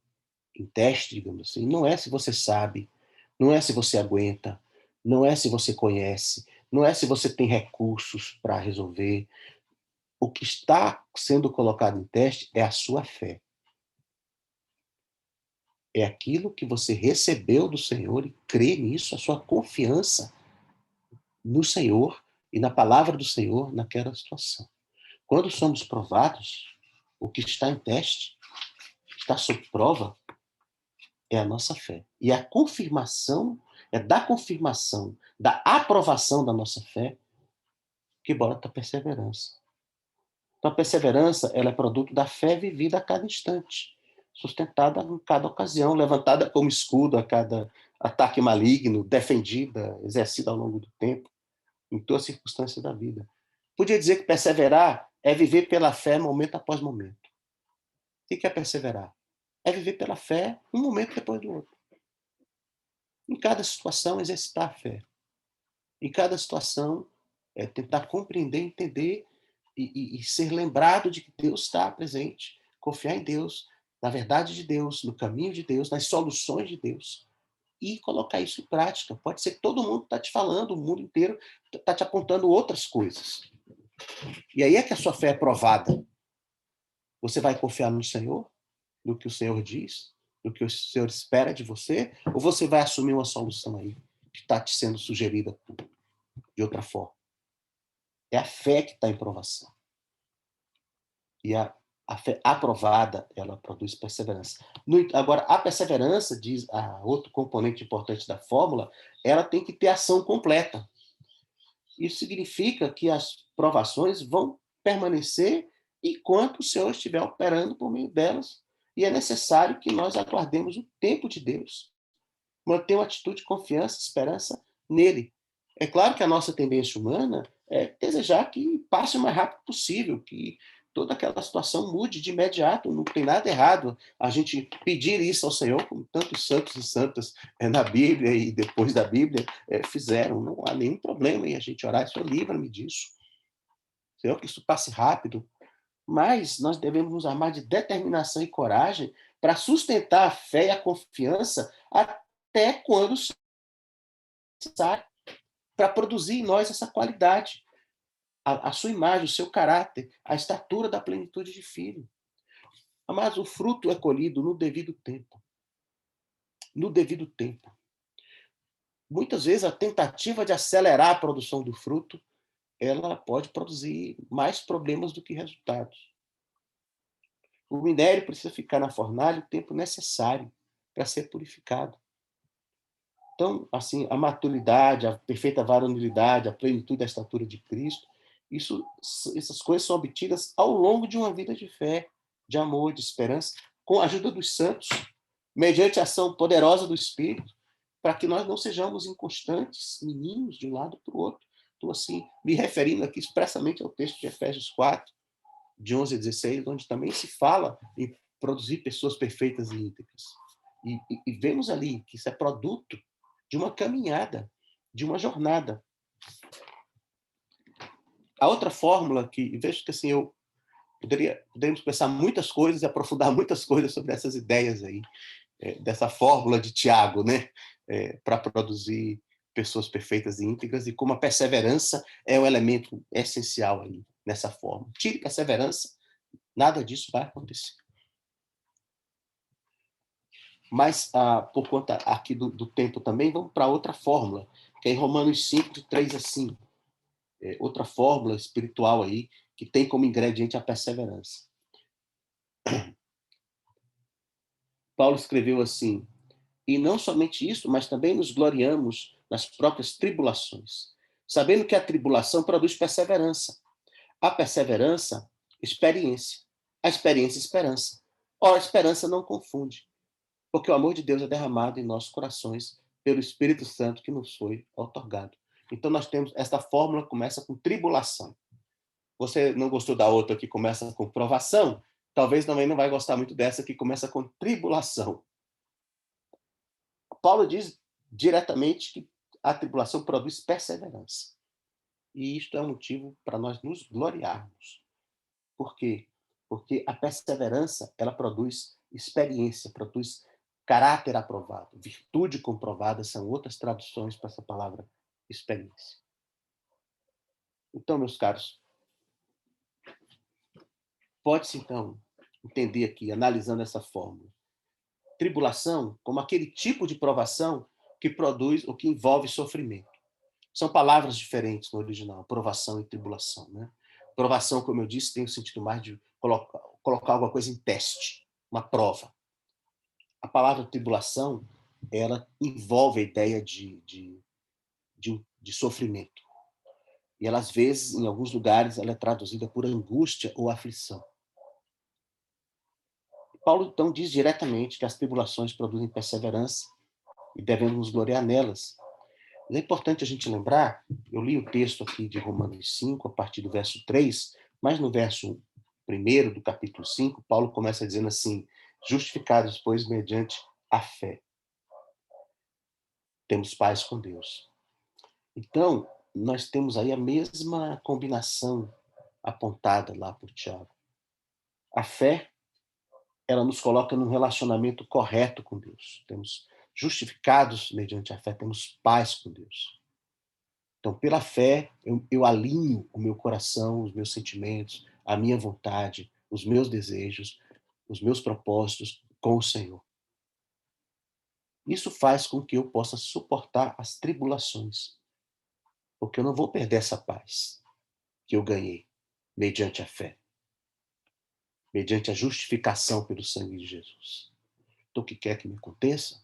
A: em teste, digamos assim, não é se você sabe, não é se você aguenta, não é se você conhece, não é se você tem recursos para resolver. O que está sendo colocado em teste é a sua fé. É aquilo que você recebeu do Senhor e crê nisso, a sua confiança no Senhor e na palavra do Senhor naquela situação. Quando somos provados, o que está em teste, está sob prova, é a nossa fé. E a confirmação, da confirmação, da aprovação da nossa fé, que brota a perseverança. Então, a perseverança, ela é produto da fé vivida a cada instante, sustentada em cada ocasião, levantada como escudo a cada ataque maligno, defendida, exercida ao longo do tempo, em toda circunstância da vida. Podia dizer que perseverar é viver pela fé momento após momento. O que é perseverar? É viver pela fé um momento depois do outro. Em cada situação, exercitar a fé. Em cada situação, tentar compreender, entender e ser lembrado de que Deus está presente. Confiar em Deus, na verdade de Deus, no caminho de Deus, nas soluções de Deus. E colocar isso em prática. Pode ser que todo mundo está te falando, o mundo inteiro está te apontando outras coisas. E aí é que a sua fé é provada. Você vai confiar no Senhor, no que o Senhor diz, no que o Senhor espera de você, ou você vai assumir uma solução aí que está te sendo sugerida de outra forma? É a fé que está em provação. E a fé aprovada, ela produz perseverança. Agora, a perseverança, diz outro componente importante da fórmula, ela tem que ter ação completa. Isso significa que as provações vão permanecer enquanto o Senhor estiver operando por meio delas. E é necessário que nós aguardemos o tempo de Deus. Manter uma atitude de confiança, esperança nele. É claro que a nossa tendência humana é desejar que passe o mais rápido possível, que toda aquela situação mude de imediato. Não tem nada errado a gente pedir isso ao Senhor, como tantos santos e santas na Bíblia e depois da Bíblia fizeram. Não há nenhum problema em a gente orar, Senhor, livra-me disso. Senhor, que isso passe rápido. Mas nós devemos nos armar de determinação e coragem para sustentar a fé e a confiança até quando necessário, para produzir em nós essa qualidade, a sua imagem, o seu caráter, a estatura da plenitude de filho. Mas o fruto é colhido no devido tempo. No devido tempo. Muitas vezes a tentativa de acelerar a produção do fruto, ela pode produzir mais problemas do que resultados. O minério precisa ficar na fornalha o tempo necessário para ser purificado. Então, assim, a maturidade, a perfeita varonilidade, a plenitude da estatura de Cristo, essas coisas são obtidas ao longo de uma vida de fé, de amor, de esperança, com a ajuda dos santos, mediante a ação poderosa do Espírito, para que nós não sejamos inconstantes, meninos de um lado para o outro. Estou, assim, me referindo aqui expressamente ao texto de Efésios 4, de 11 a 16, onde também se fala em produzir pessoas perfeitas e íntegras. E vemos ali que isso é produto de uma caminhada, de uma jornada. A outra fórmula que, vejo que assim, poderíamos pensar muitas coisas e aprofundar muitas coisas sobre essas ideias aí, dessa fórmula de Tiago, né? Para produzir pessoas perfeitas e íntegras, e como a perseverança é um elemento essencial aí nessa fórmula. Tire perseverança, Nada disso vai acontecer. Mas, por conta aqui do tempo também, vamos para outra fórmula, que é em Romanos 5, de 3 a 5. Outra fórmula espiritual aí, que tem como ingrediente a perseverança. Paulo escreveu assim: e não somente isso, mas também nos gloriamos nas próprias tribulações, sabendo que a tribulação produz perseverança. A perseverança, experiência. A experiência, esperança. Ora, a esperança não confunde, porque o amor de Deus é derramado em nossos corações pelo Espírito Santo que nos foi outorgado. Então nós temos, esta fórmula começa com tribulação. Você não gostou da outra que começa com provação? Talvez também não vai gostar muito dessa que começa com tribulação. Paulo diz diretamente que a tribulação produz perseverança. E isto é um motivo para nós nos gloriarmos. Por quê? Porque a perseverança, ela produz experiência, produz caráter aprovado, virtude comprovada, são outras traduções para essa palavra experiência. Então, meus caros, pode-se então entender aqui, analisando essa fórmula, tribulação como aquele tipo de provação que produz ou que envolve sofrimento. São palavras diferentes no original, provação e tribulação, né? Provação, como eu disse, tem o sentido mais de colocar alguma coisa em teste, uma prova. A palavra tribulação, ela envolve a ideia de sofrimento. E ela, às vezes, em alguns lugares, ela é traduzida por angústia ou aflição. Paulo, então, diz diretamente que as tribulações produzem perseverança e devemos nos gloriar nelas. Mas é importante a gente lembrar, eu li o texto aqui de Romanos 5, a partir do verso 3, mas no verso 1 do capítulo 5, Paulo começa dizendo assim: justificados, pois, mediante a fé, temos paz com Deus. Então, nós temos aí a mesma combinação apontada lá por Tiago. A fé, ela nos coloca num relacionamento correto com Deus. Temos justificados mediante a fé, temos paz com Deus. Então, pela fé, eu alinho o meu coração, os meus sentimentos, a minha vontade, os meus desejos, os meus propósitos com o Senhor. Isso faz com que eu possa suportar as tribulações, porque eu não vou perder essa paz que eu ganhei mediante a fé, mediante a justificação pelo sangue de Jesus. Então, o que quer que me aconteça,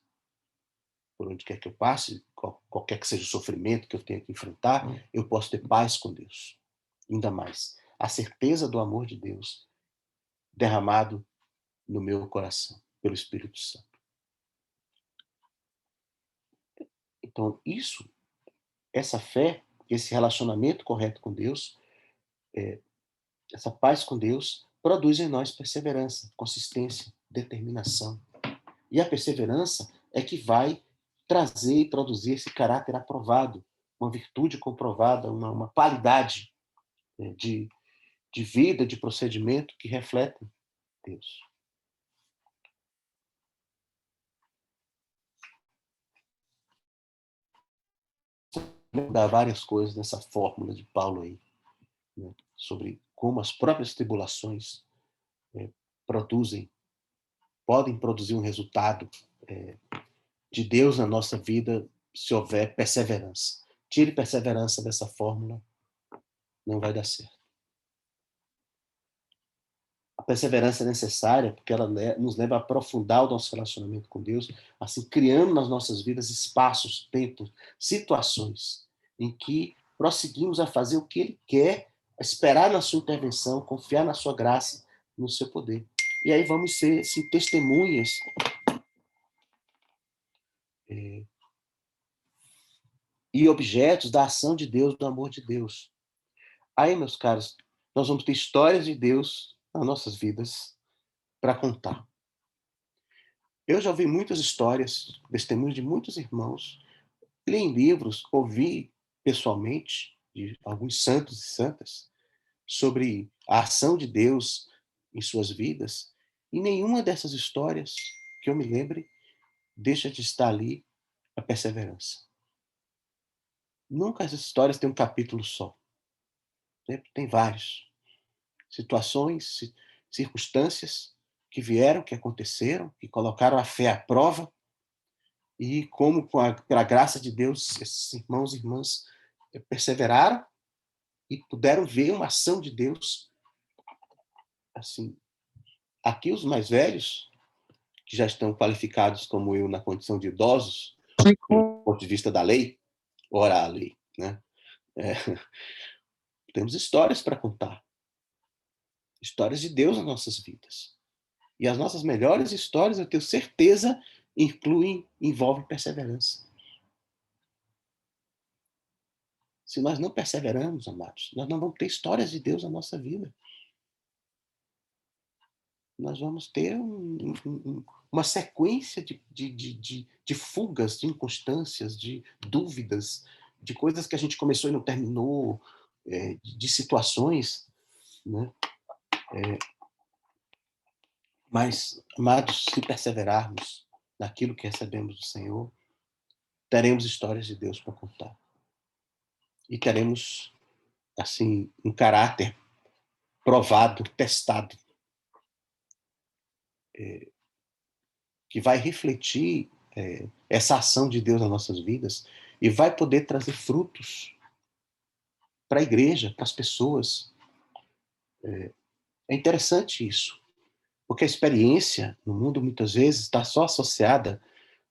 A: por onde quer que eu passe, qualquer que seja o sofrimento que eu tenha que enfrentar, eu posso ter paz com Deus. Ainda mais, a certeza do amor de Deus derramado no meu coração, pelo Espírito Santo. Então, essa fé, esse relacionamento correto com Deus, essa paz com Deus, produz em nós perseverança, consistência, determinação. E a perseverança é que vai trazer e produzir esse caráter aprovado, uma virtude comprovada, uma qualidade de vida, de procedimento que refletem Deus. Vou dar várias coisas nessa fórmula de Paulo aí, né, sobre como as próprias tribulações produzem, podem produzir um resultado de Deus na nossa vida se houver perseverança. Tire perseverança dessa fórmula, não vai dar certo. A perseverança é necessária porque ela nos leva a aprofundar o nosso relacionamento com Deus, assim criando nas nossas vidas espaços, tempos, situações em que prosseguimos a fazer o que Ele quer, a esperar na sua intervenção, confiar na sua graça, no seu poder. E aí vamos ser assim, testemunhas e objetos da ação de Deus, do amor de Deus. Aí, meus caros, nós vamos ter histórias de Deus nas nossas vidas para contar. Eu já ouvi muitas histórias, testemunhos de muitos irmãos, li em livros, ouvi pessoalmente de alguns santos e santas sobre a ação de Deus em suas vidas, e nenhuma dessas histórias, que eu me lembre, deixa de estar ali a perseverança. Nunca essas histórias têm um capítulo só. Sempre tem vários. Situações, circunstâncias que vieram, que aconteceram, que colocaram a fé à prova, e como, pela graça de Deus, esses irmãos e irmãs perseveraram e puderam ver uma ação de Deus. Assim, aqui os mais velhos, que já estão qualificados como eu na condição de idosos, do ponto de vista da lei, ora a lei, né? Temos histórias para contar, histórias de Deus nas nossas vidas. E as nossas melhores histórias, eu tenho certeza, envolvem perseverança. Se nós não perseveramos, amados, nós não vamos ter histórias de Deus na nossa vida. Nós vamos ter uma sequência de fugas, de inconstâncias, de dúvidas, de coisas que a gente começou e não terminou, de situações, né? Mas, amados, se perseverarmos naquilo que recebemos do Senhor, teremos histórias de Deus para contar. E teremos, assim, um caráter provado, testado, que vai refletir essa ação de Deus nas nossas vidas e vai poder trazer frutos para a igreja, para as pessoas. É interessante isso, porque a experiência no mundo muitas vezes está só associada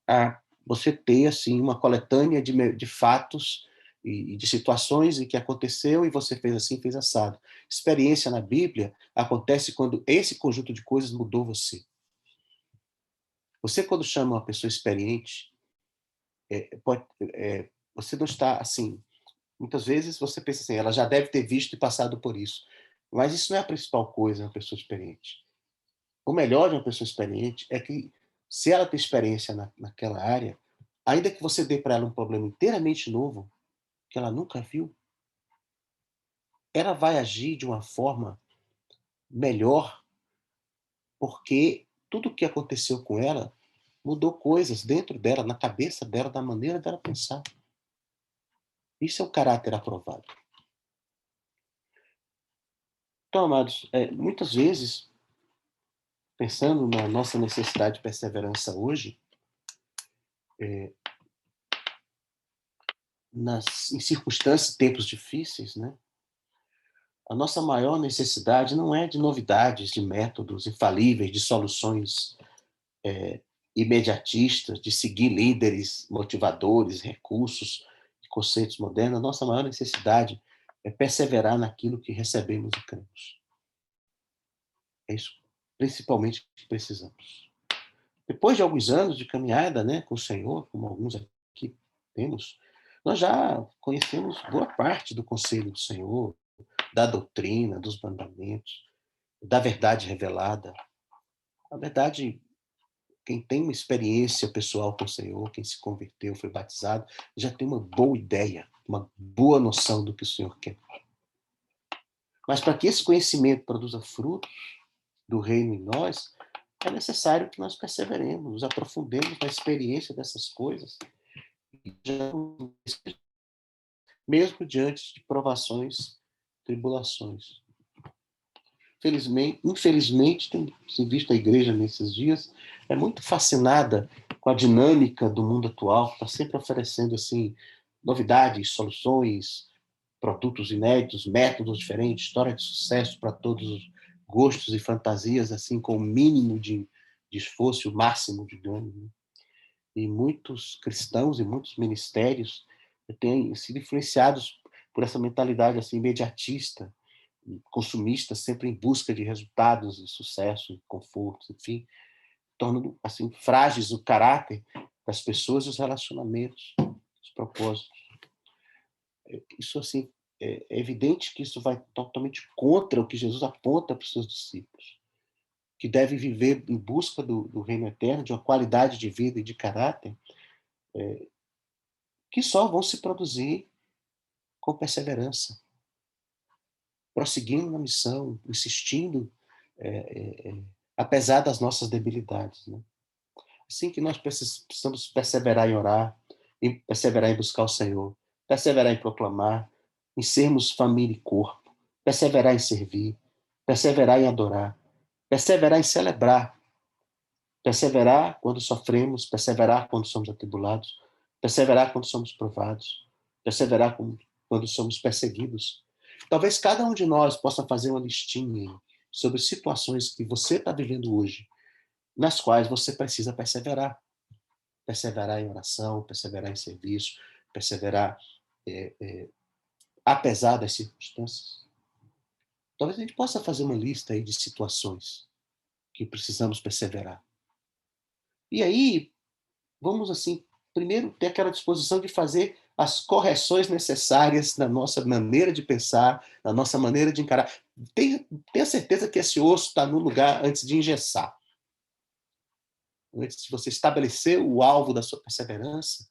A: a você ter assim uma coletânea de fatos e de situações em que aconteceu e você fez assim, fez assado. Experiência na Bíblia acontece quando esse conjunto de coisas mudou você. Você, quando chama uma pessoa experiente, você não está assim. Muitas vezes você pensa assim, ela já deve ter visto e passado por isso. Mas isso não é a principal coisa de uma pessoa experiente. O melhor de uma pessoa experiente é que, se ela tem experiência naquela área, ainda que você dê para ela um problema inteiramente novo, que ela nunca viu, ela vai agir de uma forma melhor, porque tudo o que aconteceu com ela mudou coisas dentro dela, na cabeça dela, da maneira dela pensar. Isso é o caráter aprovado. Então, amados, muitas vezes, pensando na nossa necessidade de perseverança hoje, em circunstâncias, tempos difíceis, né? A nossa maior necessidade não é de novidades, de métodos infalíveis, de soluções imediatistas, de seguir líderes, motivadores, recursos, conceitos modernos. A nossa maior necessidade é perseverar naquilo que recebemos e cremos. É isso, principalmente, que precisamos. Depois de alguns anos de caminhada, né, com o Senhor, como alguns aqui temos, nós já conhecemos boa parte do conselho do Senhor, da doutrina, dos mandamentos, da verdade revelada. Na verdade, quem tem uma experiência pessoal com o Senhor, quem se converteu, foi batizado, já tem uma boa ideia, uma boa noção do que o Senhor quer. Mas para que esse conhecimento produza frutos do reino em nós, é necessário que nós perseveremos, nos aprofundemos na experiência dessas coisas, mesmo diante de provações, tribulações. Infelizmente, tem se visto a igreja nesses dias, é muito fascinada com a dinâmica do mundo atual, que está sempre oferecendo assim, novidades, soluções, produtos inéditos, métodos diferentes, história de sucesso para todos os gostos e fantasias, assim, com o mínimo de esforço e o máximo de ganho. Né? E muitos cristãos e muitos ministérios têm sido influenciados por essa mentalidade assim, imediatista, consumista, sempre em busca de resultados, de sucesso, conforto, enfim, tornando assim frágeis o caráter das pessoas e os relacionamentos, os propósitos. Isso assim é evidente que isso vai totalmente contra o que Jesus aponta para os seus discípulos, que devem viver em busca do reino eterno, de uma qualidade de vida e de caráter que só vão se produzir com perseverança, prosseguindo na missão, insistindo, apesar das nossas debilidades. Né? Assim que nós precisamos perseverar em orar, em perseverar em buscar o Senhor, perseverar em proclamar, em sermos família e corpo, perseverar em servir, perseverar em adorar, Perseverar em celebrar. Perseverar quando sofremos, perseverar quando somos atribulados, perseverar quando somos provados, perseverar quando somos perseguidos. Talvez cada um de nós possa fazer uma listinha sobre situações que você está vivendo hoje, nas quais você precisa perseverar. Perseverar em oração, perseverar em serviço, perseverar apesar das circunstâncias. Talvez a gente possa fazer uma lista aí de situações que precisamos perseverar. E aí, vamos assim, primeiro ter aquela disposição de fazer as correções necessárias na nossa maneira de pensar, na nossa maneira de encarar. Tenha certeza que esse osso está no lugar antes de engessar. Antes de você estabelecer o alvo da sua perseverança,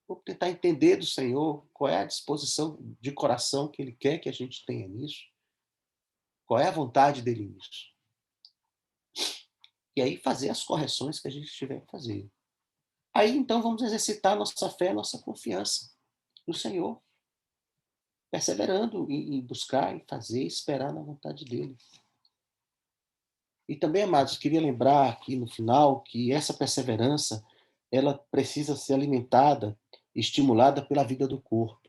A: vamos tentar entender do Senhor qual é a disposição de coração que Ele quer que a gente tenha nisso. Qual é a vontade dele nisso. E aí fazer as correções que a gente tiver que fazer. Aí, então, vamos exercitar nossa fé, nossa confiança no Senhor, perseverando em buscar, em fazer, esperar na vontade dele. E também, amados, queria lembrar aqui no final que essa perseverança, ela precisa ser alimentada, estimulada pela vida do corpo.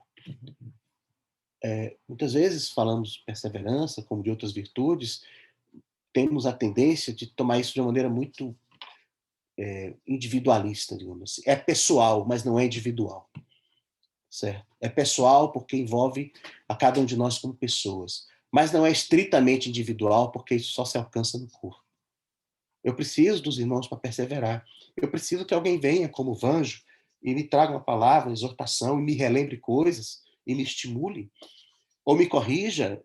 A: Muitas vezes falamos de perseverança, como de outras virtudes, temos a tendência de tomar isso de uma maneira muito individualista, digamos assim. É pessoal, mas não é individual. Certo? É pessoal porque envolve a cada um de nós como pessoas. Mas não é estritamente individual porque isso só se alcança no corpo. Eu preciso dos irmãos para perseverar. Eu preciso que alguém venha como Vanjo e me traga uma palavra, uma exortação, e me relembre coisas, e me estimule, ou me corrija,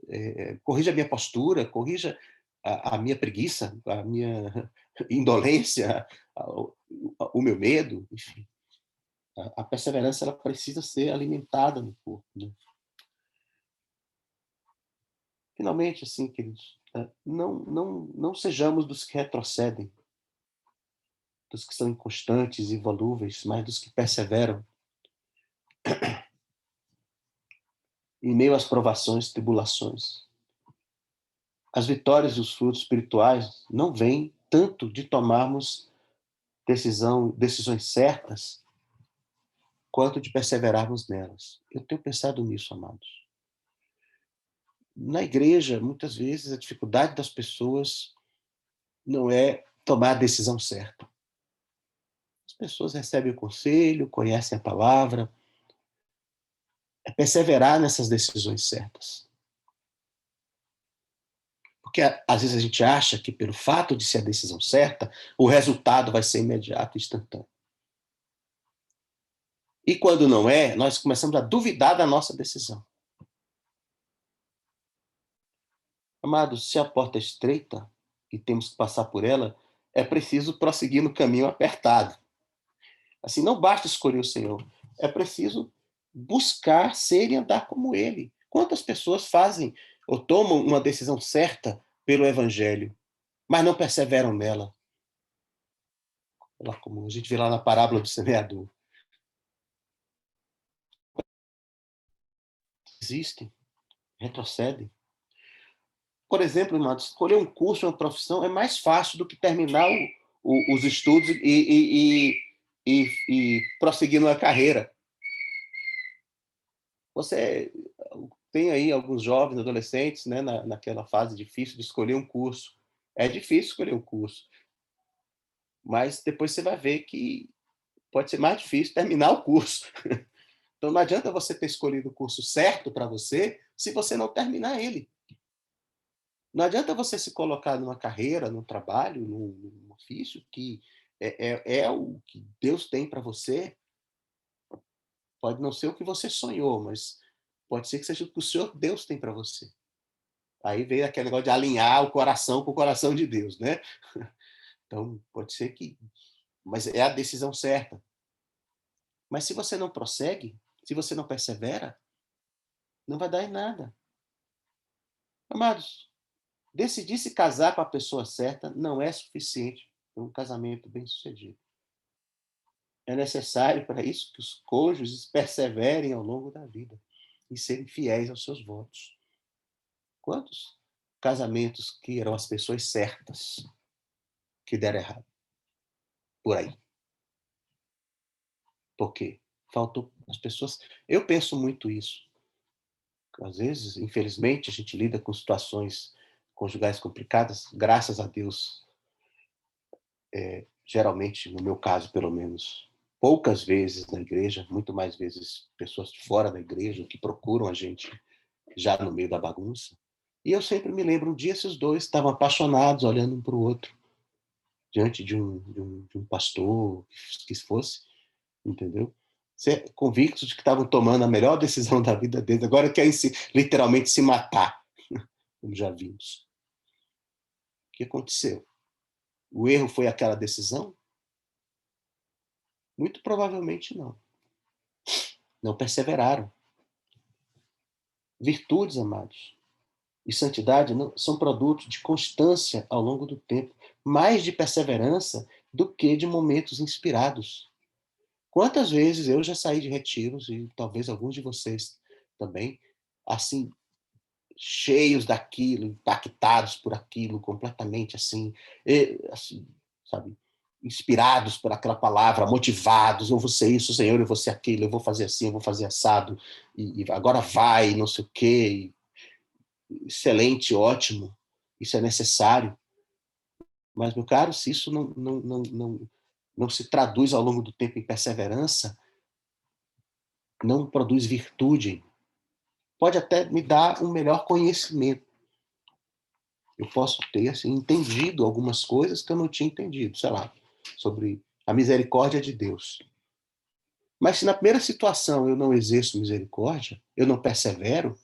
A: corrija a minha postura, corrija a minha preguiça, a minha indolência, o meu medo, enfim. A perseverança ela precisa ser alimentada no corpo. Né? Finalmente, assim, queridos, não sejamos dos que retrocedem, dos que são inconstantes e volúveis, mas dos que perseveram em meio às provações, tribulações. As vitórias e os frutos espirituais não vêm tanto de tomarmos decisões certas, quanto de perseverarmos nelas. Eu tenho pensado nisso, amados. Na igreja, muitas vezes, a dificuldade das pessoas não é tomar a decisão certa. As pessoas recebem o conselho, conhecem a palavra, é perseverar nessas decisões certas. Porque às vezes a gente acha que pelo fato de ser a decisão certa, o resultado vai ser imediato e instantâneo. E quando não é, nós começamos a duvidar da nossa decisão. Amados, se a porta é estreita e temos que passar por ela, é preciso prosseguir no caminho apertado. Assim, não basta escolher o Senhor, é preciso buscar ser e andar como Ele. Quantas pessoas fazem ou tomam uma decisão certa pelo Evangelho, mas não perseveram nela? Como a gente vê lá na parábola do semeador. Existem, retrocedem. Por exemplo, irmãos, escolher um curso, uma profissão, é mais fácil do que terminar os estudos e prosseguir numa carreira. Você tem aí alguns jovens, adolescentes, né, naquela fase difícil de escolher um curso. É difícil escolher um curso, mas depois você vai ver que pode ser mais difícil terminar o curso. Então não adianta você ter escolhido o curso certo para você se você não terminar ele. Não adianta você se colocar numa carreira, num trabalho, num ofício que é o que Deus tem para você. Pode não ser o que você sonhou, mas pode ser que seja o que o Senhor Deus tem para você. Aí veio aquele negócio de alinhar o coração com o coração de Deus, né? Então, pode ser que... Mas é a decisão certa. Mas se você não prossegue, se você não persevera, não vai dar em nada. Amados, decidir se casar com a pessoa certa não é suficiente para um casamento bem-sucedido. É necessário para isso que os cônjuges perseverem ao longo da vida e serem fiéis aos seus votos. Quantos casamentos que eram as pessoas certas que deram errado por aí. Por quê? Faltou as pessoas. Eu penso muito isso. Às vezes, infelizmente, a gente lida com situações conjugais complicadas, graças a Deus, geralmente, no meu caso, pelo menos, poucas vezes na igreja, muito mais vezes pessoas de fora da igreja que procuram a gente já no meio da bagunça. E eu sempre me lembro, um dia esses dois estavam apaixonados, olhando um para o outro, diante de um pastor, que fosse, entendeu? Convictos de que estavam tomando a melhor decisão da vida deles, agora querem literalmente se matar, como já vimos. O que aconteceu? O erro foi aquela decisão? Muito provavelmente não. Não perseveraram. Virtudes, amados, e santidade não, são produtos de constância ao longo do tempo, mais de perseverança do que de momentos inspirados. Quantas vezes eu já saí de retiros, e talvez alguns de vocês também, assim, cheios daquilo, impactados por aquilo, completamente assim, sabe, inspirados por aquela palavra, motivados, eu vou ser isso, Senhor, eu vou ser aquilo, eu vou fazer assim, eu vou fazer assado, e agora vai, não sei o quê, excelente, ótimo, isso é necessário, mas, meu caro, se isso não se traduz ao longo do tempo em perseverança, não produz virtude, pode até me dar um melhor conhecimento. Eu posso ter assim, entendido algumas coisas que eu não tinha entendido, sei lá, sobre a misericórdia de Deus. Mas se na primeira situação eu não exerço misericórdia, eu não persevero,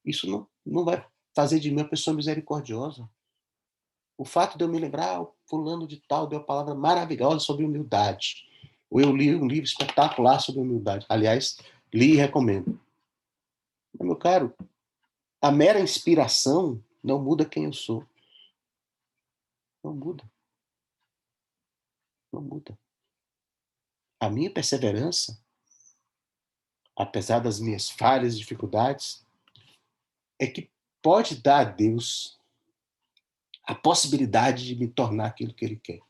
A: isso não vai fazer de mim uma pessoa misericordiosa. O fato de eu me lembrar, fulano de tal deu uma palavra maravilhosa sobre humildade. Ou eu li um livro espetacular sobre humildade. Aliás, li e recomendo. Mas, meu caro, a mera inspiração não muda quem eu sou. Não muda. Não muda. A minha perseverança, apesar das minhas falhas e dificuldades, é que pode dar a Deus a possibilidade de me tornar aquilo que Ele quer.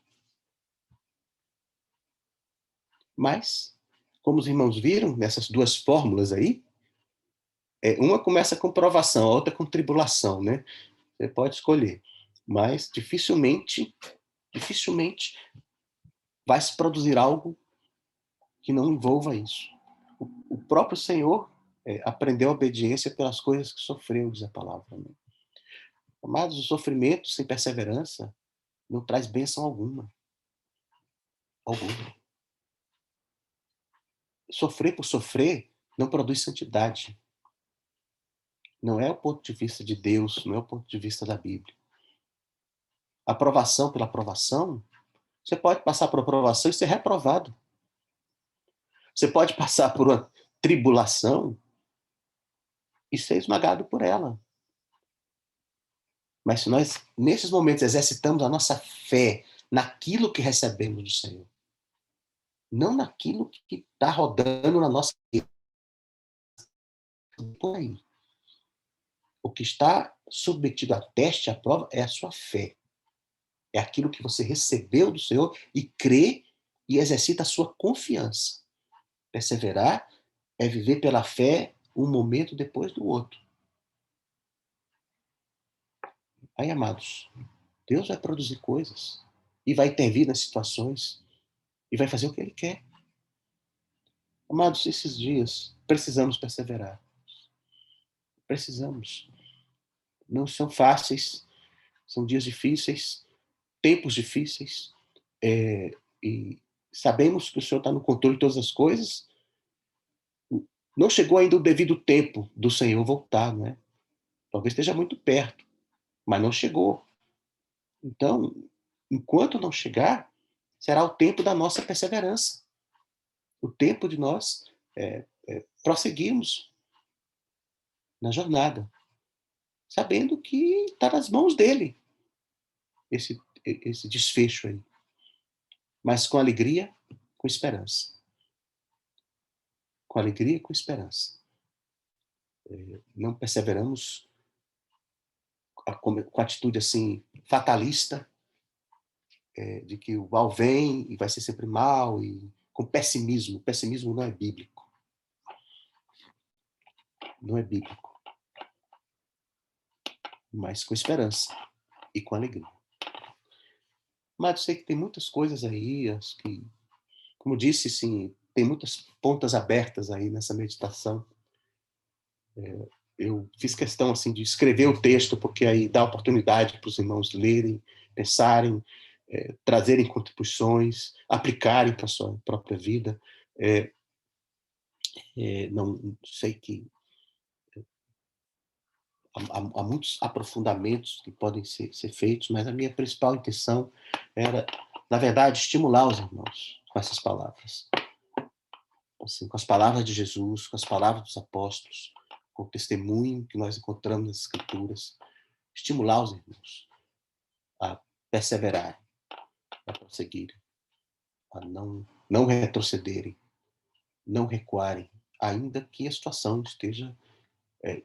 A: Mas, como os irmãos viram nessas duas fórmulas aí, uma começa com provação, a outra com tribulação, né? Você pode escolher. Mas dificilmente vai se produzir algo que não envolva isso. O próprio Senhor aprendeu a obediência pelas coisas que sofreu, diz a palavra. Né? Amados, o sofrimento sem perseverança não traz bênção alguma. Alguma. Sofrer por sofrer não produz santidade. Não é o ponto de vista de Deus, não é o ponto de vista da Bíblia. Aprovação pela aprovação, você pode passar por aprovação e ser reprovado. Você pode passar por uma tribulação e ser esmagado por ela. Mas se nós, nesses momentos, exercitamos a nossa fé naquilo que recebemos do Senhor, não naquilo que está rodando na nossa vida, por aí. O que está submetido a teste, a prova, é a sua fé. É aquilo que você recebeu do Senhor e crê e exercita a sua confiança. Perseverar é viver pela fé um momento depois do outro. Aí, amados, Deus vai produzir coisas e vai intervir nas situações e vai fazer o que Ele quer. Amados, esses dias precisamos perseverar. Precisamos. Não são fáceis, são dias difíceis, tempos difíceis, e sabemos que o Senhor está no controle de todas as coisas. Não chegou ainda o devido tempo do Senhor voltar, né? Talvez esteja muito perto, mas não chegou. Então, enquanto não chegar, será o tempo da nossa perseverança, o tempo de nós prosseguirmos na jornada, sabendo que está nas mãos dele esse desfecho aí, mas com alegria, com esperança. Com alegria e com esperança. Não perseveramos com atitude assim fatalista, de que o mal vem e vai ser sempre mal, e com pessimismo. O pessimismo não é bíblico. Não é bíblico. Mas com esperança e com alegria. Mas eu sei que tem muitas coisas aí, acho que, como disse, sim, tem muitas pontas abertas aí nessa meditação. Eu fiz questão assim de escrever o texto, porque aí dá oportunidade para os irmãos lerem, pensarem, trazerem contribuições, aplicarem para a sua própria vida. Não sei que há muitos aprofundamentos que podem ser feitos, mas a minha principal intenção era, na verdade, estimular os irmãos com essas palavras. Assim, com as palavras de Jesus, com as palavras dos apóstolos, com o testemunho que nós encontramos nas Escrituras, estimular os irmãos a perseverarem, a prosseguirem, a não retrocederem, não recuarem, ainda que a situação esteja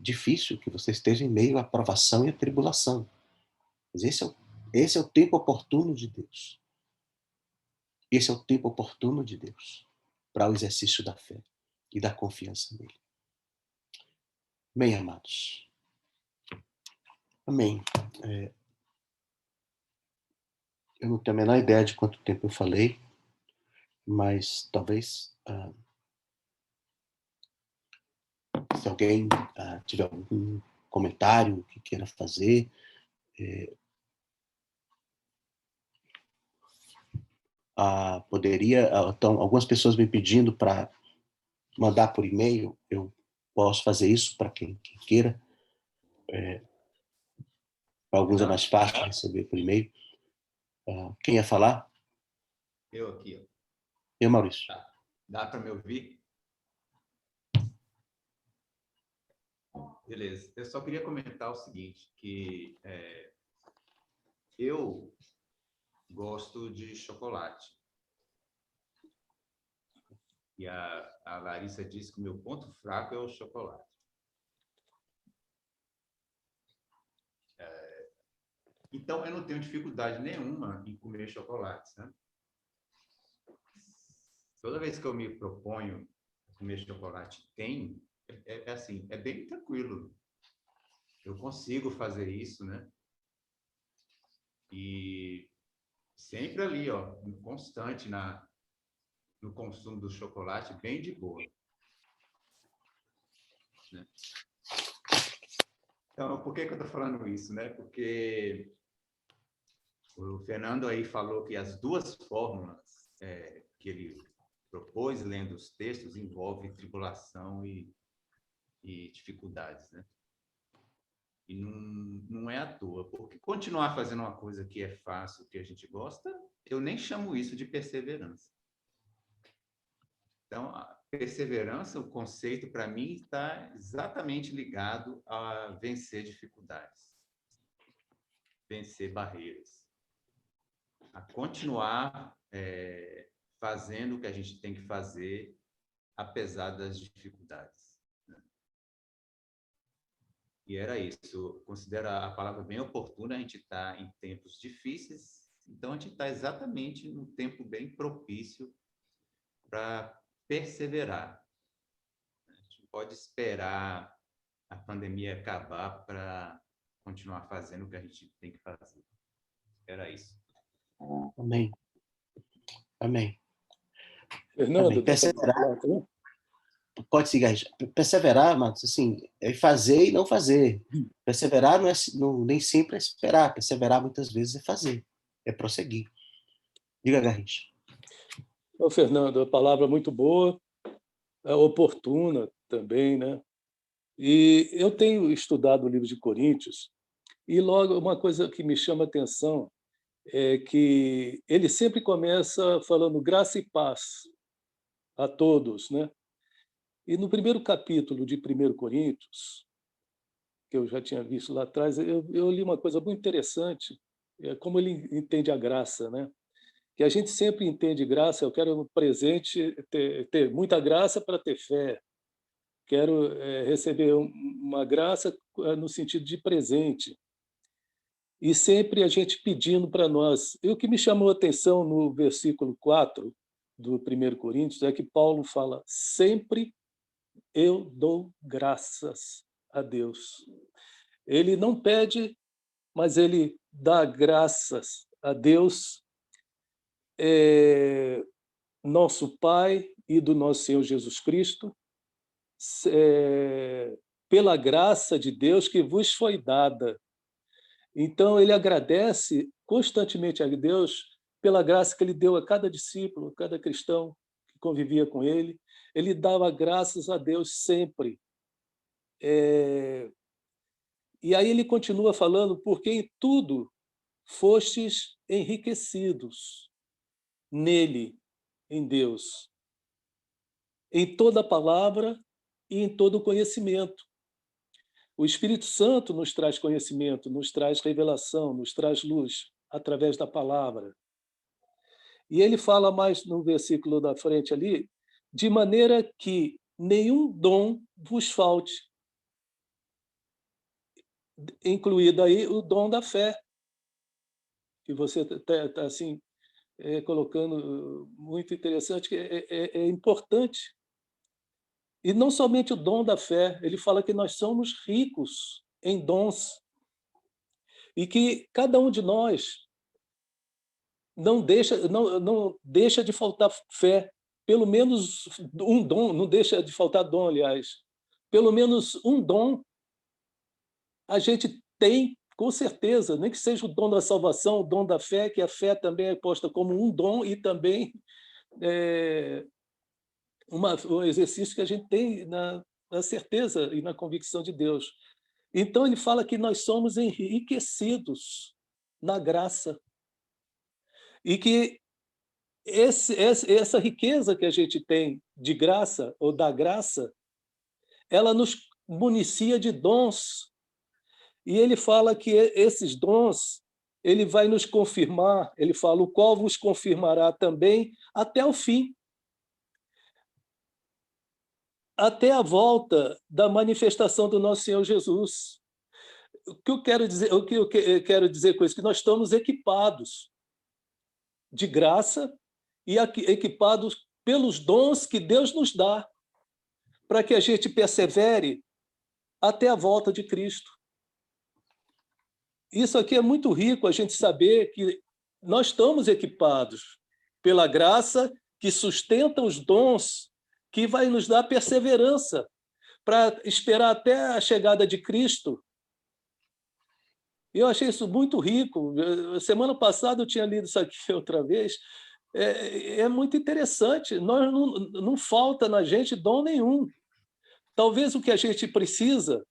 A: difícil, que você esteja em meio à provação e à tribulação. Mas esse é o tempo oportuno de Deus. Esse é o tempo oportuno de Deus para o exercício da fé e da confiança nele. Amém, amados? Amém. Eu não tenho a menor ideia de quanto tempo eu falei, mas talvez, se alguém tiver algum comentário que queira fazer, poderia, então, algumas pessoas me pedindo para mandar por e-mail, eu posso fazer isso para quem queira. Para alguns é mais fácil receber por e-mail. Quem ia falar?
B: Eu aqui, ó.
A: Eu, Maurício.
B: Dá para me ouvir? Beleza. Eu só queria comentar o seguinte, que eu gosto de chocolate. E a Larissa disse que o meu ponto fraco é o chocolate. Então, eu não tenho dificuldade nenhuma em comer chocolate, né? Toda vez que eu me proponho a comer chocolate, assim, é bem tranquilo. Eu consigo fazer isso, né? E sempre ali, ó, constante no consumo do chocolate, bem de boa. Né? Então, por que eu estou falando isso, né? Porque o Fernando aí falou que as duas fórmulas que ele propôs, lendo os textos, envolve tribulação e dificuldades, né? E não é à toa, porque continuar fazendo uma coisa que é fácil, que a gente gosta, eu nem chamo isso de perseverança. Então, a perseverança, o conceito, para mim, está exatamente ligado a vencer dificuldades, vencer barreiras, a continuar fazendo o que a gente tem que fazer, apesar das dificuldades. Né? E era isso. Considero a palavra bem oportuna. A gente está em tempos difíceis, então a gente está exatamente num tempo bem propício para perseverar. A gente não pode esperar a pandemia acabar para continuar fazendo o que a gente tem que fazer. Era isso.
A: Amém. Amém.
C: Fernando,
A: Amém. Perseverar. Pode seguir. Perseverar, mas assim, é fazer e não fazer. Perseverar nem sempre é esperar. Perseverar muitas vezes é fazer, é prosseguir. Diga, Garrincha.
C: Fernando, a palavra muito boa, é oportuna também, né? E eu tenho estudado o livro de Coríntios e logo uma coisa que me chama a atenção é que ele sempre começa falando graça e paz a todos, né? E no primeiro capítulo de 1 Coríntios, que eu já tinha visto lá atrás, eu li uma coisa muito interessante, como ele entende a graça, né? Que a gente sempre entende graça, eu quero no presente ter muita graça para ter fé, quero receber uma graça no sentido de presente. e sempre a gente pedindo para nós. E o que me chamou a atenção no versículo 4 do 1 Coríntios é que Paulo fala: sempre eu dou graças a Deus. Ele não pede, mas ele dá graças a Deus, nosso Pai e do nosso Senhor Jesus Cristo, pela graça de Deus que vos foi dada. Então, ele agradece constantemente a Deus pela graça que ele deu a cada discípulo, a cada cristão que convivia com ele. Ele dava graças a Deus sempre. E aí ele continua falando: porque em tudo fostes enriquecidos nele, em Deus, em toda palavra e em todo conhecimento. O Espírito Santo nos traz conhecimento, nos traz revelação, nos traz luz através da palavra. E ele fala mais no versículo da frente ali: de maneira que nenhum dom vos falte, incluído aí o dom da fé, que você está assim, colocando, muito interessante, que é importante. E não somente o dom da fé, ele fala que nós somos ricos em dons e que cada um de nós não deixa de faltar fé, pelo menos um dom, não deixa de faltar dom, aliás. Pelo menos um dom a gente tem, com certeza, nem que seja o dom da salvação, o dom da fé, que a fé também é posta como um dom e também um exercício que a gente tem na certeza e na convicção de Deus. Então, ele fala que nós somos enriquecidos na graça e que essa riqueza que a gente tem de graça, ou da graça, ela nos municia de dons. E ele fala que esses dons, ele vai nos confirmar, ele fala: o qual vos confirmará também até o fim, até a volta da manifestação do nosso Senhor Jesus. O que eu quero dizer com isso? Que nós estamos equipados de graça e equipados pelos dons que Deus nos dá, para que a gente persevere até a volta de Cristo. Isso aqui é muito rico, a gente saber que nós estamos equipados pela graça que sustenta os dons, que vai nos dar perseverança para esperar até a chegada de Cristo. Eu achei isso muito rico. Semana passada eu tinha lido isso aqui outra vez. É muito interessante. Não falta na gente dom nenhum. Talvez o que a gente precisa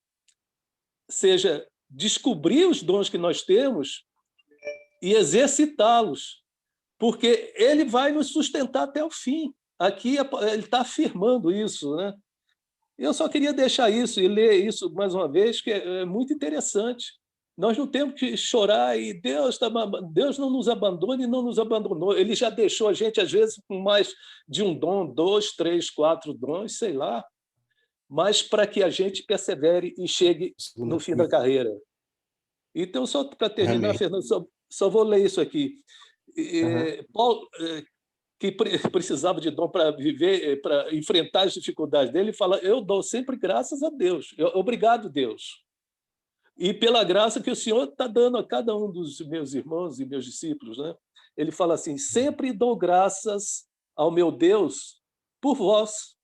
C: seja descobrir os dons que nós temos e exercitá-los, porque ele vai nos sustentar até o fim. Aqui ele está afirmando isso, né? Eu só queria deixar isso e ler isso mais uma vez, que é muito interessante. Nós não temos que chorar e Deus não nos abandona e não nos abandonou. Ele já deixou a gente, às vezes, com mais de um dom, 2, 3, 4 dons, sei lá, mas para que a gente persevere e chegue no fim da carreira. Então, só para terminar,
A: Amém.
C: Fernando, só vou ler isso aqui. Paulo, que precisava de dom para viver, para enfrentar as dificuldades dele, fala: eu dou sempre graças a Deus. Obrigado, Deus. E pela graça que o Senhor está dando a cada um dos meus irmãos e meus discípulos, né? Ele fala assim: sempre dou graças ao meu Deus por vós,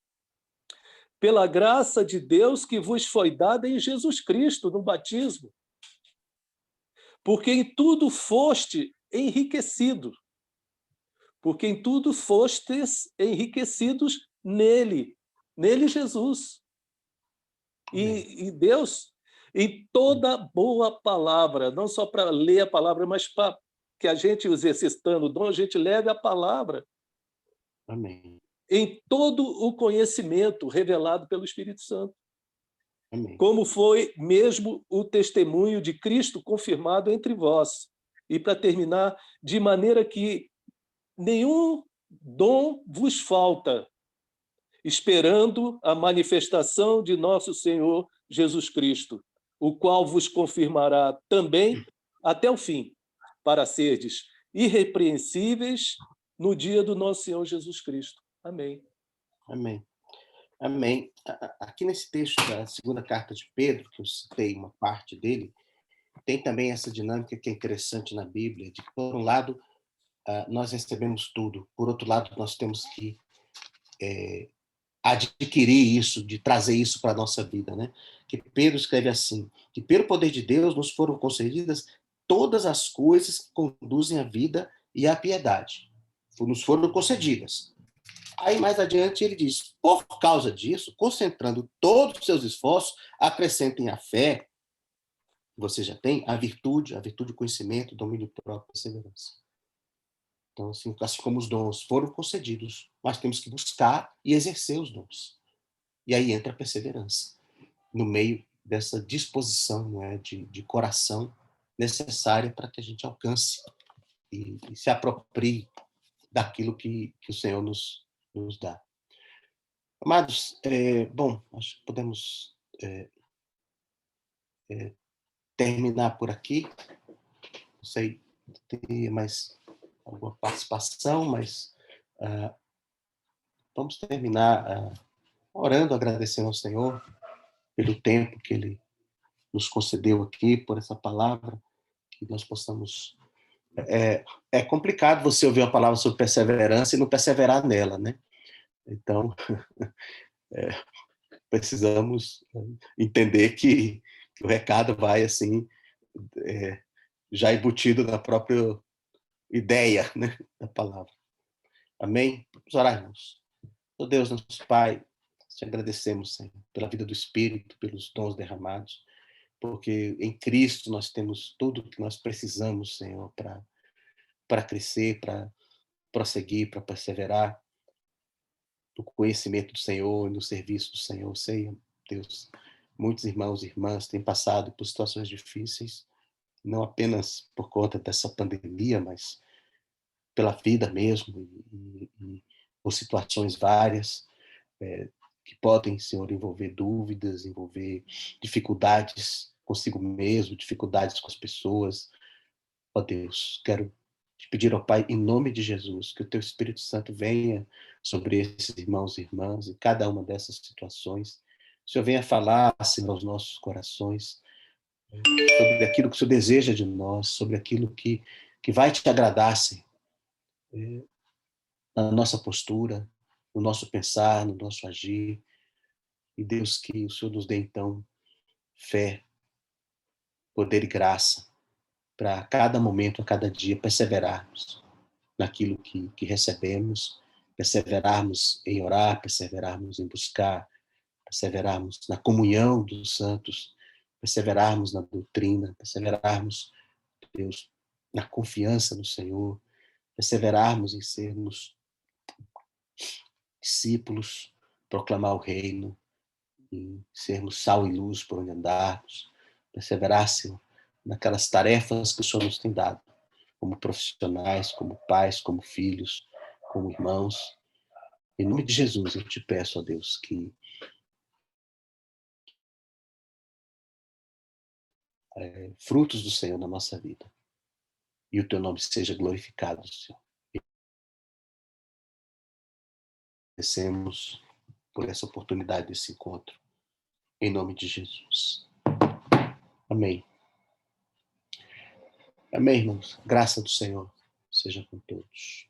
C: pela graça de Deus que vos foi dada em Jesus Cristo, no batismo, porque em tudo foste enriquecido, porque em tudo fostes enriquecidos nele, Jesus. E Deus, em toda boa palavra, não só para ler a palavra, mas para que a gente, exercitando o dom, a gente leve a palavra.
A: Amém.
C: Em todo o conhecimento revelado pelo Espírito Santo.
A: Amém.
C: Como foi mesmo o testemunho de Cristo confirmado entre vós. E, para terminar, de maneira que nenhum dom vos falta, esperando a manifestação de nosso Senhor Jesus Cristo, o qual vos confirmará também até o fim, para serdes irrepreensíveis no dia do nosso Senhor Jesus Cristo. Amém.
A: Amém. Amém. Aqui nesse texto da segunda carta de Pedro, que eu citei uma parte dele, tem também essa dinâmica que é interessante na Bíblia, de que, por um lado, nós recebemos tudo, por outro lado, nós temos que adquirir isso, de trazer isso para a nossa vida, né? Que Pedro escreve assim, que pelo poder de Deus nos foram concedidas todas as coisas que conduzem à vida e à piedade. Nos foram concedidas. Aí, mais adiante, ele diz, por causa disso, concentrando todos os seus esforços, acrescentem a fé, que você já tem, a virtude, o conhecimento, o domínio próprio, a perseverança. Então, assim como os dons foram concedidos, nós temos que buscar e exercer os dons. E aí entra a perseverança, no meio dessa disposição, não é, de coração necessária para que a gente alcance e se aproprie daquilo que o Senhor nos dá. Amados, bom, acho que podemos terminar por aqui. Não sei se tem mais alguma participação, mas vamos terminar orando, agradecendo ao Senhor pelo tempo que Ele nos concedeu aqui, por essa palavra, que nós possamos... É complicado você ouvir uma palavra sobre perseverança e não perseverar nela, né? Então, precisamos entender que o recado vai assim, já embutido na própria ideia, né, da palavra. Amém? Vamos orar, irmãos. Meu Deus, nosso Pai, te agradecemos, Senhor, pela vida do Espírito, pelos dons derramados, porque em Cristo nós temos tudo o que nós precisamos, Senhor, para crescer, para prosseguir, para perseverar no conhecimento do Senhor e no serviço do Senhor. Sei, Deus, muitos irmãos e irmãs têm passado por situações difíceis, não apenas por conta dessa pandemia, mas pela vida mesmo, e por situações várias, que podem, Senhor, envolver dúvidas, envolver dificuldades consigo mesmo, dificuldades com as pessoas. Ó Deus, quero te pedir ao Pai, em nome de Jesus, que o Teu Espírito Santo venha sobre esses irmãos e irmãs, em cada uma dessas situações. O Senhor venha falar, Senhor, aos nossos corações, sobre aquilo que o Senhor deseja de nós, sobre aquilo que vai te agradar, Senhor, na nossa postura, no nosso pensar, no nosso agir. E Deus, que o Senhor nos dê, então, fé, poder e graça para cada momento, a cada dia, perseverarmos naquilo que recebemos, perseverarmos em orar, perseverarmos em buscar, perseverarmos na comunhão dos santos, perseverarmos na doutrina, perseverarmos, Deus, na confiança no Senhor, perseverarmos em sermos discípulos, proclamar o reino, em sermos sal e luz por onde andarmos, perseverar, Senhor, naquelas tarefas que o Senhor nos tem dado, como profissionais, como pais, como filhos, como irmãos. Em nome de Jesus, eu te peço, ó Deus, que frutos do Senhor na nossa vida, e o teu nome seja glorificado, Senhor. Agradecemos por essa oportunidade desse encontro, em nome de Jesus. Amém. Amém, irmãos. Graça do Senhor seja com todos.